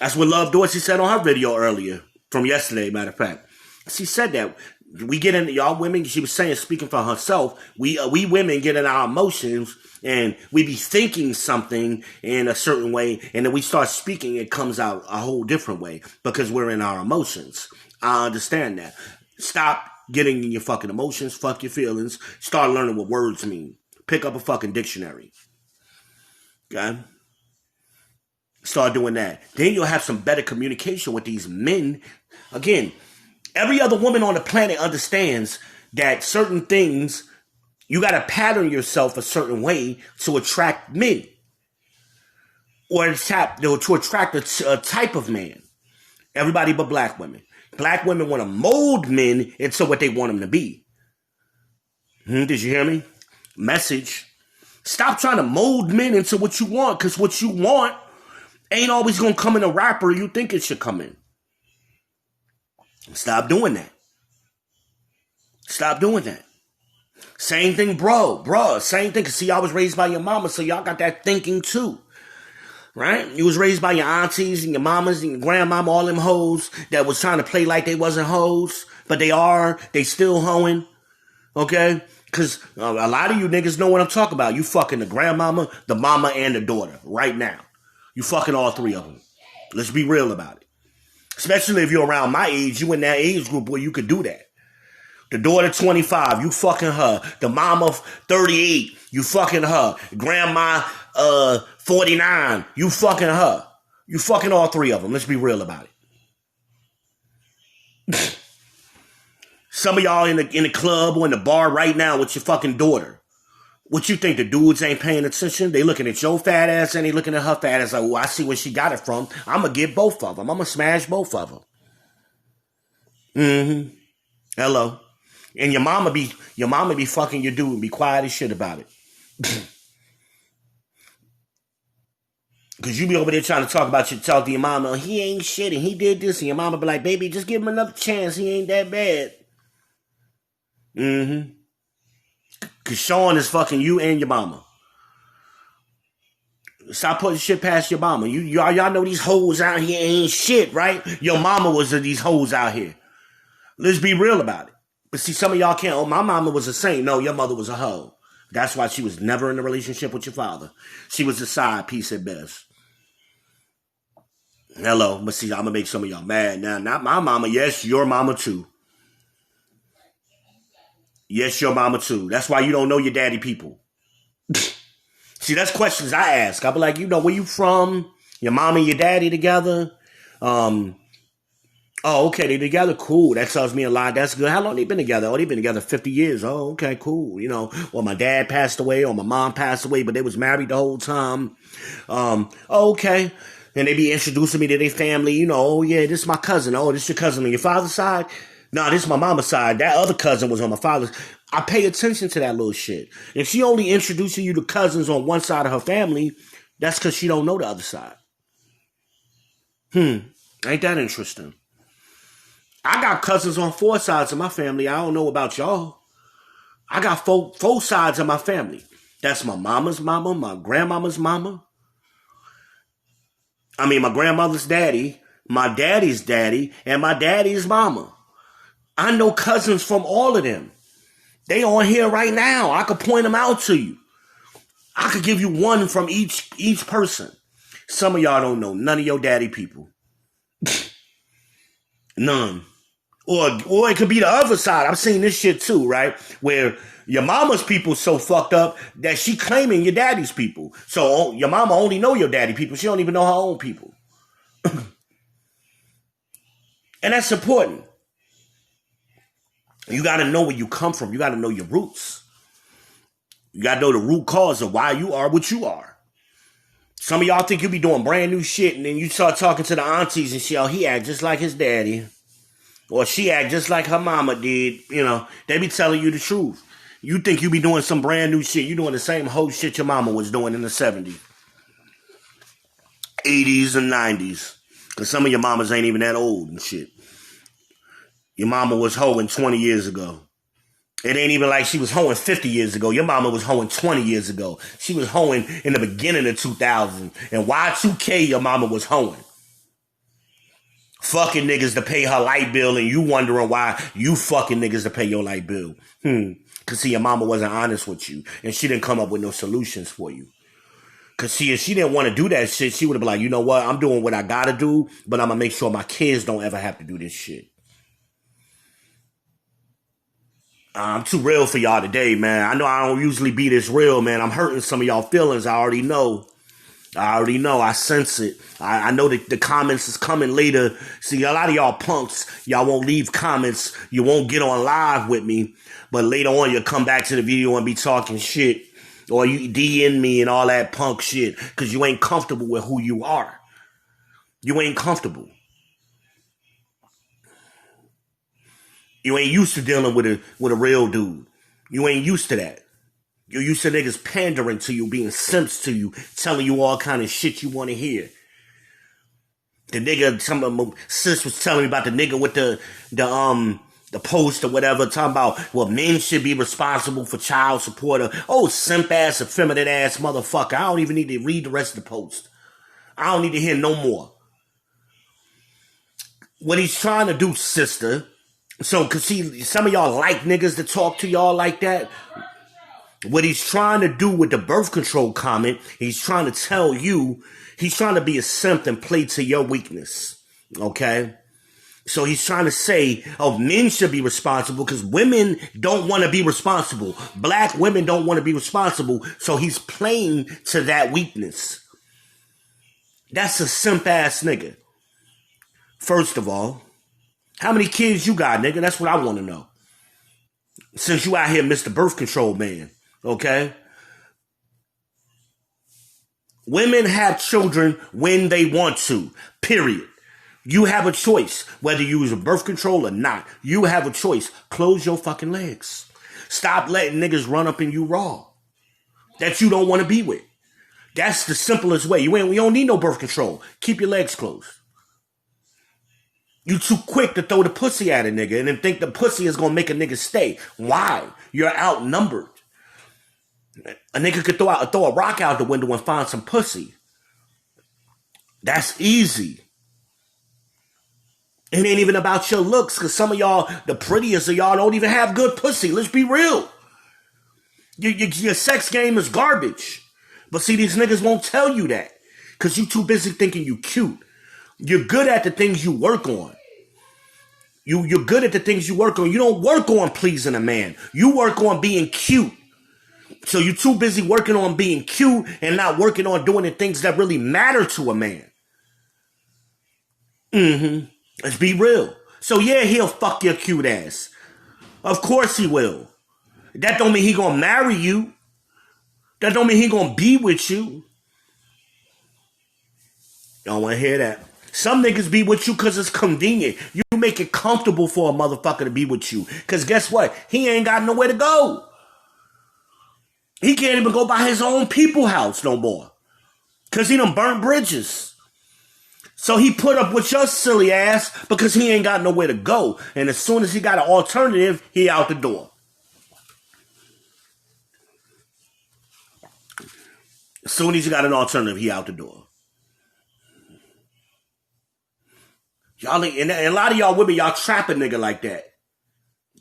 A: That's what Love Dorsey said on her video earlier, from yesterday, matter of fact. She said that. We get in, y'all women, she was saying, speaking for herself, we women get in our emotions and we be thinking something in a certain way, and then we start speaking, it comes out a whole different way because we're in our emotions. I understand that. Stop getting in your fucking emotions, fuck your feelings, start learning what words mean. Pick up a fucking dictionary. Okay? Start doing that. Then you'll have some better communication with these men. Again, every other woman on the planet understands that certain things, you got to pattern yourself a certain way to attract men. Or to attract a type of man. Everybody but black women. Black women want to mold men into what they want them to be. Did you hear me? Message. Stop trying to mold men into what you want, because what you want ain't always going to come in a wrapper you think it should come in. Stop doing that. Stop doing that. Same thing, bruh, same thing. Cause see, I was raised by your mama, so y'all got that thinking too. Right? You was raised by your aunties and your mamas and your grandmama, all them hoes that was trying to play like they wasn't hoes, but they still hoeing. Okay? Cause a lot of you niggas know what I'm talking about. You fucking the grandmama, the mama, and the daughter right now. You fucking all 3 of them. Let's be real about it. Especially if you're around my age, you in that age group where you could do that. The daughter 25, you fucking her. The mama 38, you fucking her. Grandma 49, you fucking her. You fucking all 3 of them. Let's be real about it. Some of y'all in the club or in the bar right now with your fucking daughter. What you think, the dudes ain't paying attention? They looking at your fat ass and they looking at her fat ass like, oh, I see where she got it from. I'm going to get both of them. I'm going to smash both of them. Hello. And your mama be fucking your dude and be quiet as shit about it. Because you be over there trying to talk to your mama. He ain't shit and he did this. And your mama be like, baby, just give him another chance. He ain't that bad. Because Sean is fucking you and your mama. Stop putting shit past your mama. Y'all know these hoes out here ain't shit, right? Your mama was these hoes out here. Let's be real about it. But see, some of y'all can't. Oh, my mama was a saint. No, your mother was a hoe. That's why she was never in a relationship with your father. She was a side piece at best. Hello. But see, I'm going to make some of y'all mad now. Not my mama. Yes, your mama too. Yes, your mama too. That's why you don't know your daddy people. See, that's questions I ask. I be like, where you from? Your mama and your daddy together? Oh, okay, they together? Cool. That tells me a lot. That's good. How long they been together? Oh, they been together 50 years. Oh, okay, cool. Or my dad passed away or my mom passed away, but they was married the whole time. Oh, okay. And they be introducing me to their family. Oh, yeah, this is my cousin. Oh, this your cousin on your father's side? No, this is my mama's side. That other cousin was on my father's. I pay attention to that little shit. If she only introducing you to cousins on one side of her family, that's because she don't know the other side. Ain't that interesting? I got cousins on 4 sides of my family. I don't know about y'all. I got four sides of my family. That's my mama's mama, my grandmama's mama. I mean, my grandmother's daddy, my daddy's daddy, and my daddy's mama. I know cousins from all of them. They on here right now. I could point them out to you. I could give you one from each person. Some of y'all don't know none of your daddy people. None. Or it could be the other side. I've seen this shit too, right? Where your mama's people so fucked up that she claiming your daddy's people. So your mama only know your daddy people. She don't even know her own people. And that's important. You got to know where you come from. You got to know your roots. You got to know the root cause of why you are what you are. Some of y'all think you be doing brand new shit, and then you start talking to the aunties and shit, oh, he act just like his daddy. Or she act just like her mama did. You know, they be telling you the truth. You think you be doing some brand new shit. You doing the same whole shit your mama was doing in the 70s, 80s, and 90s. Because some of your mamas ain't even that old and shit. Your mama was hoeing 20 years ago. It ain't even like she was hoeing 50 years ago. Your mama was hoeing 20 years ago. She was hoeing in the beginning of 2000. And Y2K, your mama was hoeing. Fucking niggas to pay her light bill, and you wondering why you fucking niggas to pay your light bill. Because see, your mama wasn't honest with you, and she didn't come up with no solutions for you. Because see, if she didn't want to do that shit, she would have been like, you know what, I'm doing what I gotta do, but I'm going to make sure my kids don't ever have to do this shit. I'm too real for y'all today, man. I know I don't usually be this real, man. I'm hurting some of y'all feelings. I already know. I sense it. I know that the comments is coming later. See, a lot of y'all punks, y'all won't leave comments. You won't get on live with me. But later on, you'll come back to the video and be talking shit. Or you DN me and all that punk shit. Because you ain't comfortable with who you are. You ain't comfortable. You ain't used to dealing with a real dude. You ain't used to that. You're used to niggas pandering to you, being simps to you, telling you all kind of shit you want to hear. The nigga, some of my sis was telling me about the nigga with the post or whatever, talking about, well, men should be responsible for child support. Oh, simp ass, effeminate ass motherfucker. I don't even need to read the rest of the post. I don't need to hear no more. What he's trying to do, sister. So, cause see, some of y'all like niggas that talk to y'all like that. What he's trying to do with the birth control comment, he's trying to tell you, he's trying to be a simp and play to your weakness. Okay? So he's trying to say, oh, men should be responsible because women don't want to be responsible. Black women don't want to be responsible. So he's playing to that weakness. That's a simp ass nigga. First of all, how many kids you got, nigga? That's what I want to know. Since you out here, Mr. Birth Control Man. Okay? Women have children when they want to. Period. You have a choice whether you use a birth control or not. You have a choice. Close your fucking legs. Stop letting niggas run up in you raw that you don't want to be with. That's the simplest way. We don't need no birth control. Keep your legs closed. You too quick to throw the pussy at a nigga and then think the pussy is going to make a nigga stay. Why? You're outnumbered. A nigga could throw a rock out the window and find some pussy. That's easy. It ain't even about your looks, because some of y'all, the prettiest of y'all, don't even have good pussy. Let's be real. Your sex game is garbage. But see, these niggas won't tell you that, because you too busy thinking you cute. You're good at the things you work on. You're good at the things you work on. You don't work on pleasing a man. You work on being cute. So you're too busy working on being cute and not working on doing the things that really matter to a man. Let's be real. So yeah, he'll fuck your cute ass. Of course he will. That don't mean he gonna marry you. That don't mean he gonna be with you. Don't wanna hear that. Some niggas be with you because it's convenient. You make it comfortable for a motherfucker to be with you. Because guess what? He ain't got nowhere to go. He can't even go by his own people house no more. Because he done burnt bridges. So he put up with your silly ass because he ain't got nowhere to go. And as soon as he got an alternative, he out the door. As soon as you got an alternative, he out the door. Y'all, and a lot of y'all women, y'all trap a nigga like that.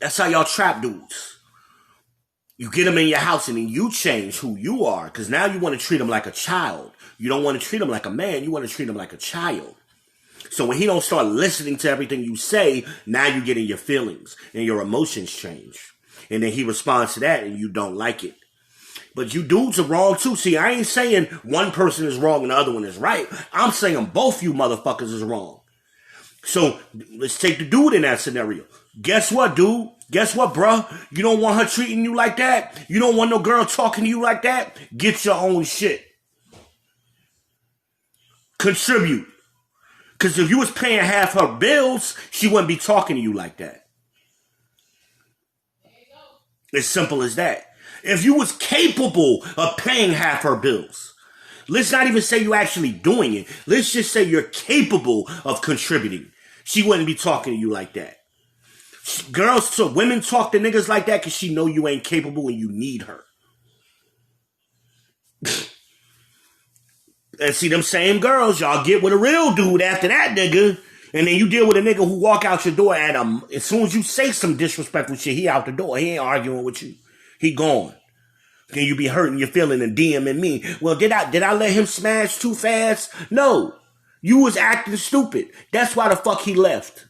A: That's how y'all trap dudes. You get them in your house and then you change who you are. Because now you want to treat him like a child. You don't want to treat him like a man. You want to treat him like a child. So when he don't start listening to everything you say, now you get in your feelings and your emotions change. And then he responds to that and you don't like it. But you dudes are wrong too. See, I ain't saying one person is wrong and the other one is right. I'm saying both you motherfuckers is wrong. So let's take the dude in that scenario. Guess what, dude? Guess what, bruh? You don't want her treating you like that? You don't want no girl talking to you like that? Get your own shit. Contribute. Because if you was paying half her bills, she wouldn't be talking to you like that. As simple as that. If you was capable of paying half her bills, let's not even say you actually doing it. Let's just say you're capable of contributing. She wouldn't be talking to you like that. Girls, so women talk to niggas like that because she know you ain't capable and you need her. And see, them same girls, y'all get with a real dude after that nigga, and then you deal with a nigga who walk out your door at as soon as you say some disrespectful shit, he out the door. He ain't arguing with you. He gone. Then you be hurting your feeling and DMing me. Well, did I let him smash too fast? No. You was acting stupid. That's why the fuck he left.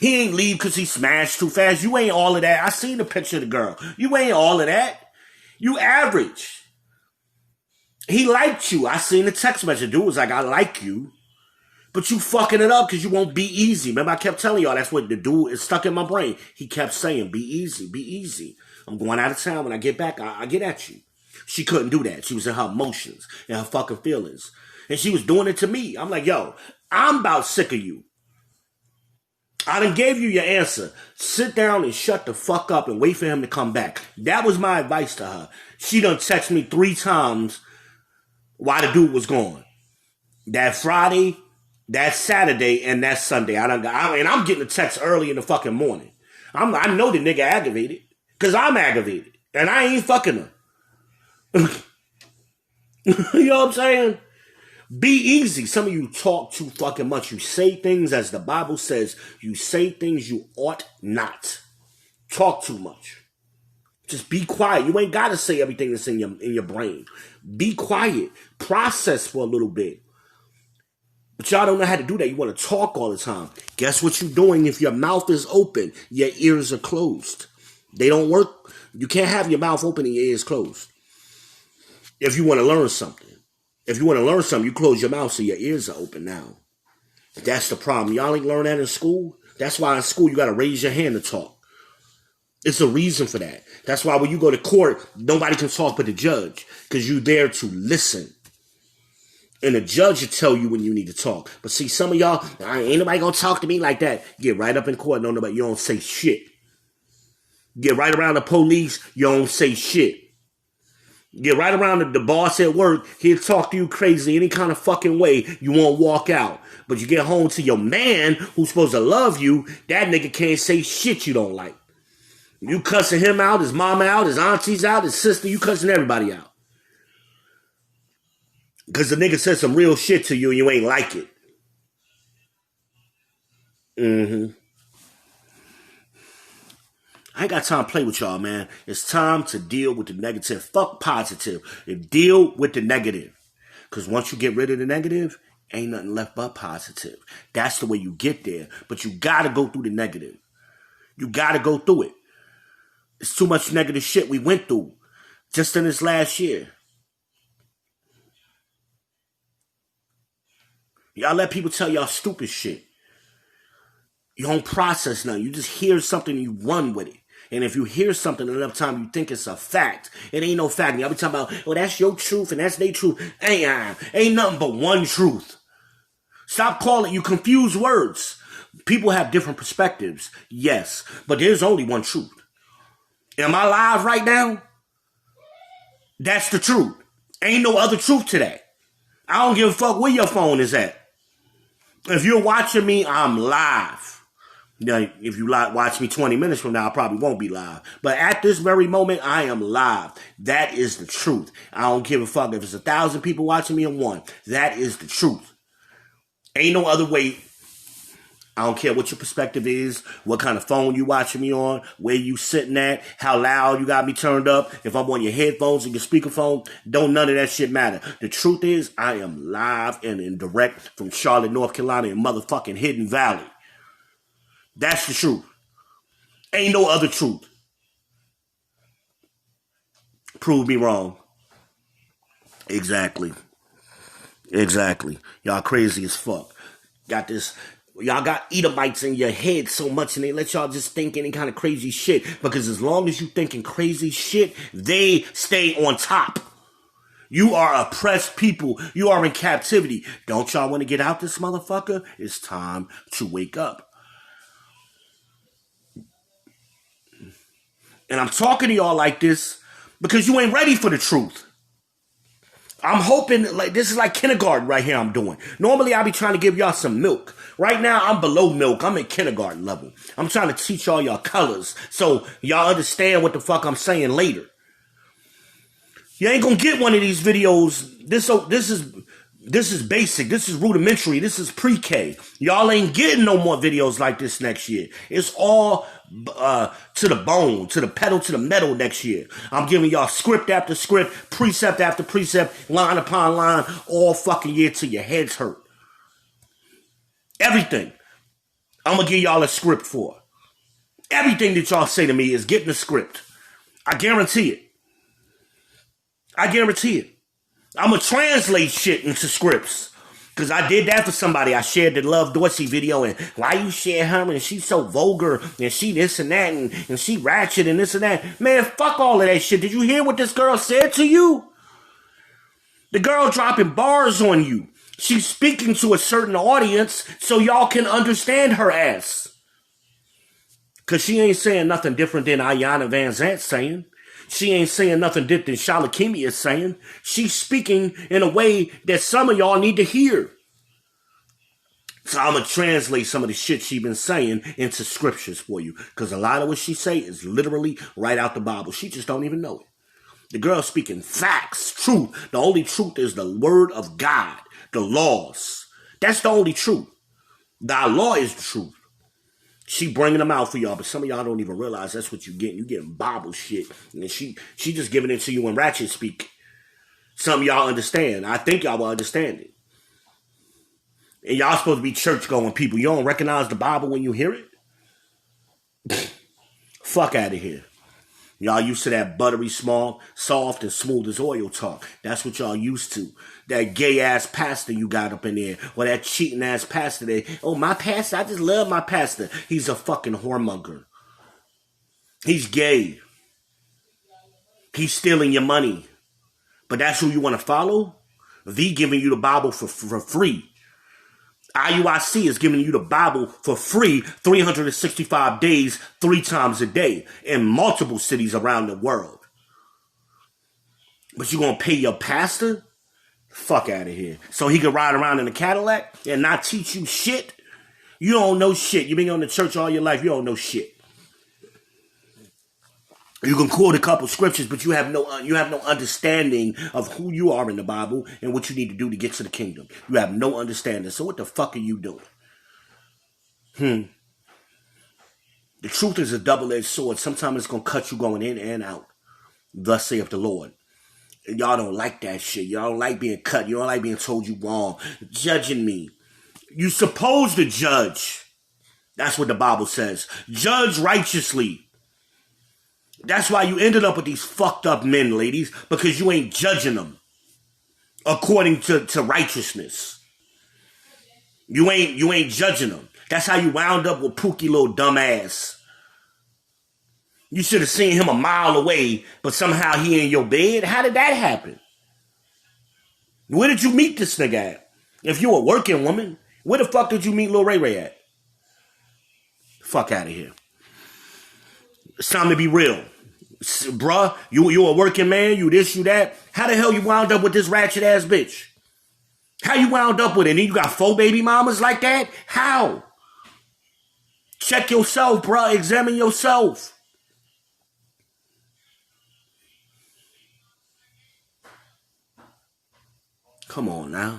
A: He ain't leave because he smashed too fast. You ain't all of that. I seen the picture of the girl. You ain't all of that. You average. He liked you. I seen the text message. Dude was like, I like you. But you fucking it up because you won't be easy. Remember, I kept telling y'all that's what the dude is stuck in my brain. He kept saying, be easy, be easy. I'm going out of town. When I get back, I get at you. She couldn't do that. She was in her emotions and her fucking feelings. And she was doing it to me. I'm like, yo, I'm about sick of you. I done gave you your answer. Sit down and shut the fuck up and wait for him to come back. That was my advice to her. She done text me 3 times while the dude was gone. That Friday, that Saturday, and that Sunday. And I'm getting a text early in the fucking morning. I know the nigga aggravated. Because I'm aggravated. And I ain't fucking her. You know what I'm saying? Be easy. Some of you talk too fucking much. You say things as the Bible says. You say things you ought not. Talk too much. Just be quiet. You ain't got to say everything that's in your brain. Be quiet. Process for a little bit. But y'all don't know how to do that. You want to talk all the time. Guess what you're doing if your mouth is open, your ears are closed. They don't work. You can't have your mouth open and your ears closed. If you want to learn something. If you want to learn something, you close your mouth so your ears are open now. That's the problem. Y'all ain't learn that in school. That's why in school you got to raise your hand to talk. It's a reason for that. That's why when you go to court, nobody can talk but the judge. Because you're there to listen. And the judge will tell you when you need to talk. But see, some of y'all, ain't nobody going to talk to me like that. Get right up in court, you don't say shit. Get right around the police, you don't say shit. Get right around the boss at work, he'll talk to you crazy any kind of fucking way, you won't walk out. But you get home to your man who's supposed to love you, that nigga can't say shit you don't like. You cussing him out, his mama out, his aunties out, his sister, you cussing everybody out. Because the nigga said some real shit to you and you ain't like it. I ain't got time to play with y'all, man. It's time to deal with the negative. Fuck positive. And deal with the negative. Because once you get rid of the negative, ain't nothing left but positive. That's the way you get there. But you got to go through the negative. You got to go through it. It's too much negative shit we went through just in this last year. Y'all let people tell y'all stupid shit. You don't process nothing. You just hear something and you run with it. And if you hear something enough time, you think it's a fact. It ain't no fact. Y'all be talking about, well, that's your truth and that's their truth. Ain't nothing but one truth. Stop calling. You confuse words. People have different perspectives. Yes. But there's only one truth. Am I live right now? That's the truth. Ain't no other truth to that. I don't give a fuck where your phone is at. If you're watching me, I'm live. Now, if you watch me 20 minutes from now, I probably won't be live. But at this very moment, I am live. That is the truth. I don't give a fuck if it's 1,000 people watching me or 1. That is the truth. Ain't no other way. I don't care what your perspective is, what kind of phone you watching me on, where you sitting at, how loud you got me turned up, if I'm on your headphones or your speakerphone, don't none of that shit matter. The truth is, I am live and in direct from Charlotte, North Carolina in motherfucking Hidden Valley. That's the truth. Ain't no other truth. Prove me wrong. Exactly. Y'all crazy as fuck. Y'all got Edomites in your head so much and they let y'all just think any kind of crazy shit. Because as long as you thinking crazy shit, they stay on top. You are oppressed people. You are in captivity. Don't y'all want to get out this motherfucker? It's time to wake up. And I'm talking to y'all like this because you ain't ready for the truth. I'm hoping, like, this is like kindergarten right here I'm doing. Normally, I be trying to give y'all some milk. Right now, I'm below milk. I'm at kindergarten level. I'm trying to teach y'all colors so y'all understand what the fuck I'm saying later. You ain't gonna get one of these videos. This is basic. This is rudimentary. This is pre-K. Y'all ain't getting no more videos like this next year. It's all to the bone, to the pedal, to the metal next year. I'm giving y'all script after script, precept after precept, line upon line, all fucking year till your heads hurt. Everything. I'm gonna give y'all a script for. Everything that y'all say to me is getting a script. I guarantee it. I guarantee it. I'm going to translate shit into scripts. Because I did that for somebody. I shared the Love Dorsey video. And why you share her? And she's so vulgar. And she this and that. And she ratchet and this and that. Man, fuck all of that shit. Did you hear what this girl said to you? The girl dropping bars on you. She's speaking to a certain audience so y'all can understand her ass. Because she ain't saying nothing different than Ayanna Van Zant saying. She ain't saying nothing different than Shalakimi is saying. She's speaking in a way that some of y'all need to hear. So I'm going to translate some of the shit she been saying into scriptures for you. Because a lot of what she say is literally right out the Bible. She just don't even know it. The girl speaking facts, truth. The only truth is the word of God. The laws. That's the only truth. Thy law is the truth. She bringing them out for y'all, but some of y'all don't even realize that's what you're getting. You're getting Bible shit. And she just giving it to you in ratchet speak. Some of y'all understand. I think y'all will understand it. And y'all supposed to be church-going people. You don't recognize the Bible when you hear it? Fuck out of here. Y'all used to that buttery, small, soft, and smooth as oil talk. That's what y'all used to. That gay-ass pastor you got up in there. Or that cheating-ass pastor there. Oh, my pastor, I just love my pastor. He's a fucking whoremonger. He's gay. He's stealing your money. But that's who you want to follow? VEE giving you the Bible for free. IUIC is giving you the Bible for free 365 days, 3 times a day in multiple cities around the world. But you gonna pay your pastor? Fuck out of here. So he can ride around in a Cadillac and not teach you shit? You don't know shit. You've been going to church all your life. You don't know shit. You can quote a couple scriptures, but you have no understanding of who you are in the Bible and what you need to do to get to the kingdom. You have no understanding. So what the fuck are you doing? The truth is a double-edged sword. Sometimes it's going to cut you going in and out. Thus saith the Lord. And y'all don't like that shit. Y'all don't like being cut. You don't like being told you wrong. Judging me. You supposed to judge. That's what the Bible says. Judge righteously. That's why you ended up with these fucked up men, ladies, because you ain't judging them according to righteousness. You ain't judging them. That's how you wound up with Pookie little dumbass. You should have seen him a mile away, but somehow he in your bed. How did that happen? Where did you meet this nigga at? If you a working woman, where the fuck did you meet Lil Ray Ray at? Fuck out of here. It's time to be real. Bruh, you a working man, you this, you that. How the hell you wound up with this ratchet ass bitch? How you wound up with it? And then you got 4 baby mamas like that? How? Check yourself, bro. Examine yourself. Come on now.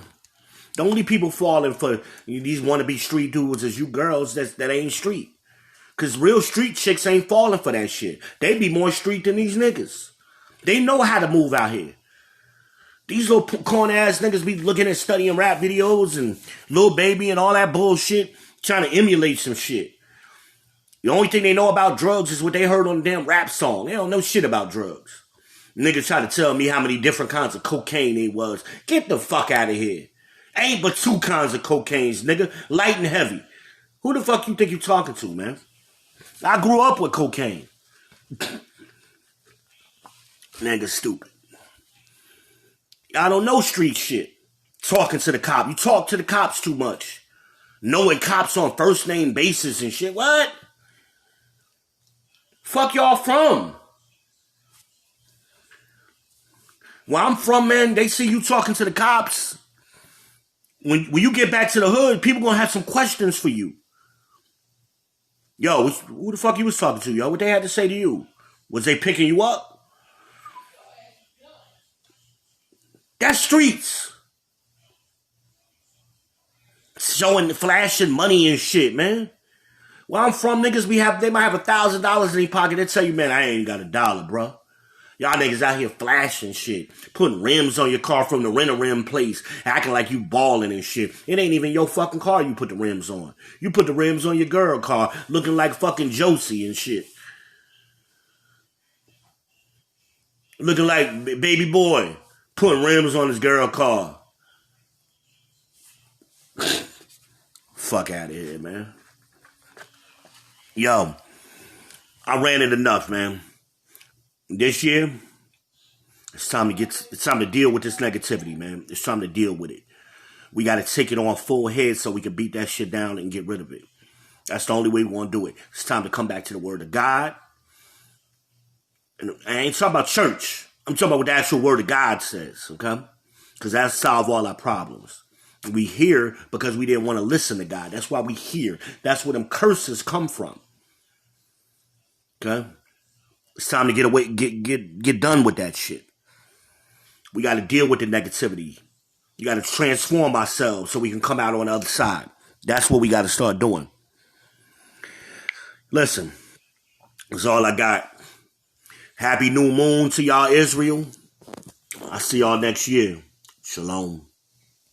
A: The only people falling for these wannabe street dudes is you girls that ain't street. Because real street chicks ain't falling for that shit. They be more street than these niggas. They know how to move out here. These little corn ass niggas be looking at studying rap videos and Lil Baby and all that bullshit, trying to emulate some shit. The only thing they know about drugs is what they heard on the damn rap song. They don't know shit about drugs. Niggas try to tell me how many different kinds of cocaine they was. Get the fuck out of here. Ain't but 2 kinds of cocaines, nigga. Light and heavy. Who the fuck you think you talking to, man? I grew up with cocaine. Nigga stupid. I don't know street shit. Talking to the cop. You talk to the cops too much. Knowing cops on first name basis and shit. What? Fuck y'all from? Where I'm from, man, they see you talking to the cops. When you get back to the hood, people gonna have some questions for you. Yo, who the fuck you was talking to, yo? What they had to say to you? Was they picking you up? That's streets. Showing, flashing money and shit, man. Where I'm from, niggas they might have $1,000 in their pocket. They tell you, man, I ain't got $1, bro. Y'all niggas out here flashing shit, putting rims on your car from the rent-a-rim place, acting like you balling and shit. It ain't even your fucking car you put the rims on. You put the rims on your girl car, looking like fucking Josie and shit. Looking like baby boy, putting rims on his girl car. Fuck out of here, man. Yo, I ran it enough, man. This year, it's time to deal with this negativity, man. It's time to deal with it. We got to take it on full head so we can beat that shit down and get rid of it. That's the only way we want to do it. It's time to come back to the word of God. And I ain't talking about church. I'm talking about what the actual word of God says, okay? Because that'll solve all our problems. We hear because we didn't want to listen to God. That's why we hear. That's where them curses come from. Okay? It's time to get done with that shit. We got to deal with the negativity. You got to transform ourselves so we can come out on the other side. That's what we got to start doing. Listen, that's all I got. Happy new moon to y'all, Israel. I'll see y'all next year. Shalom.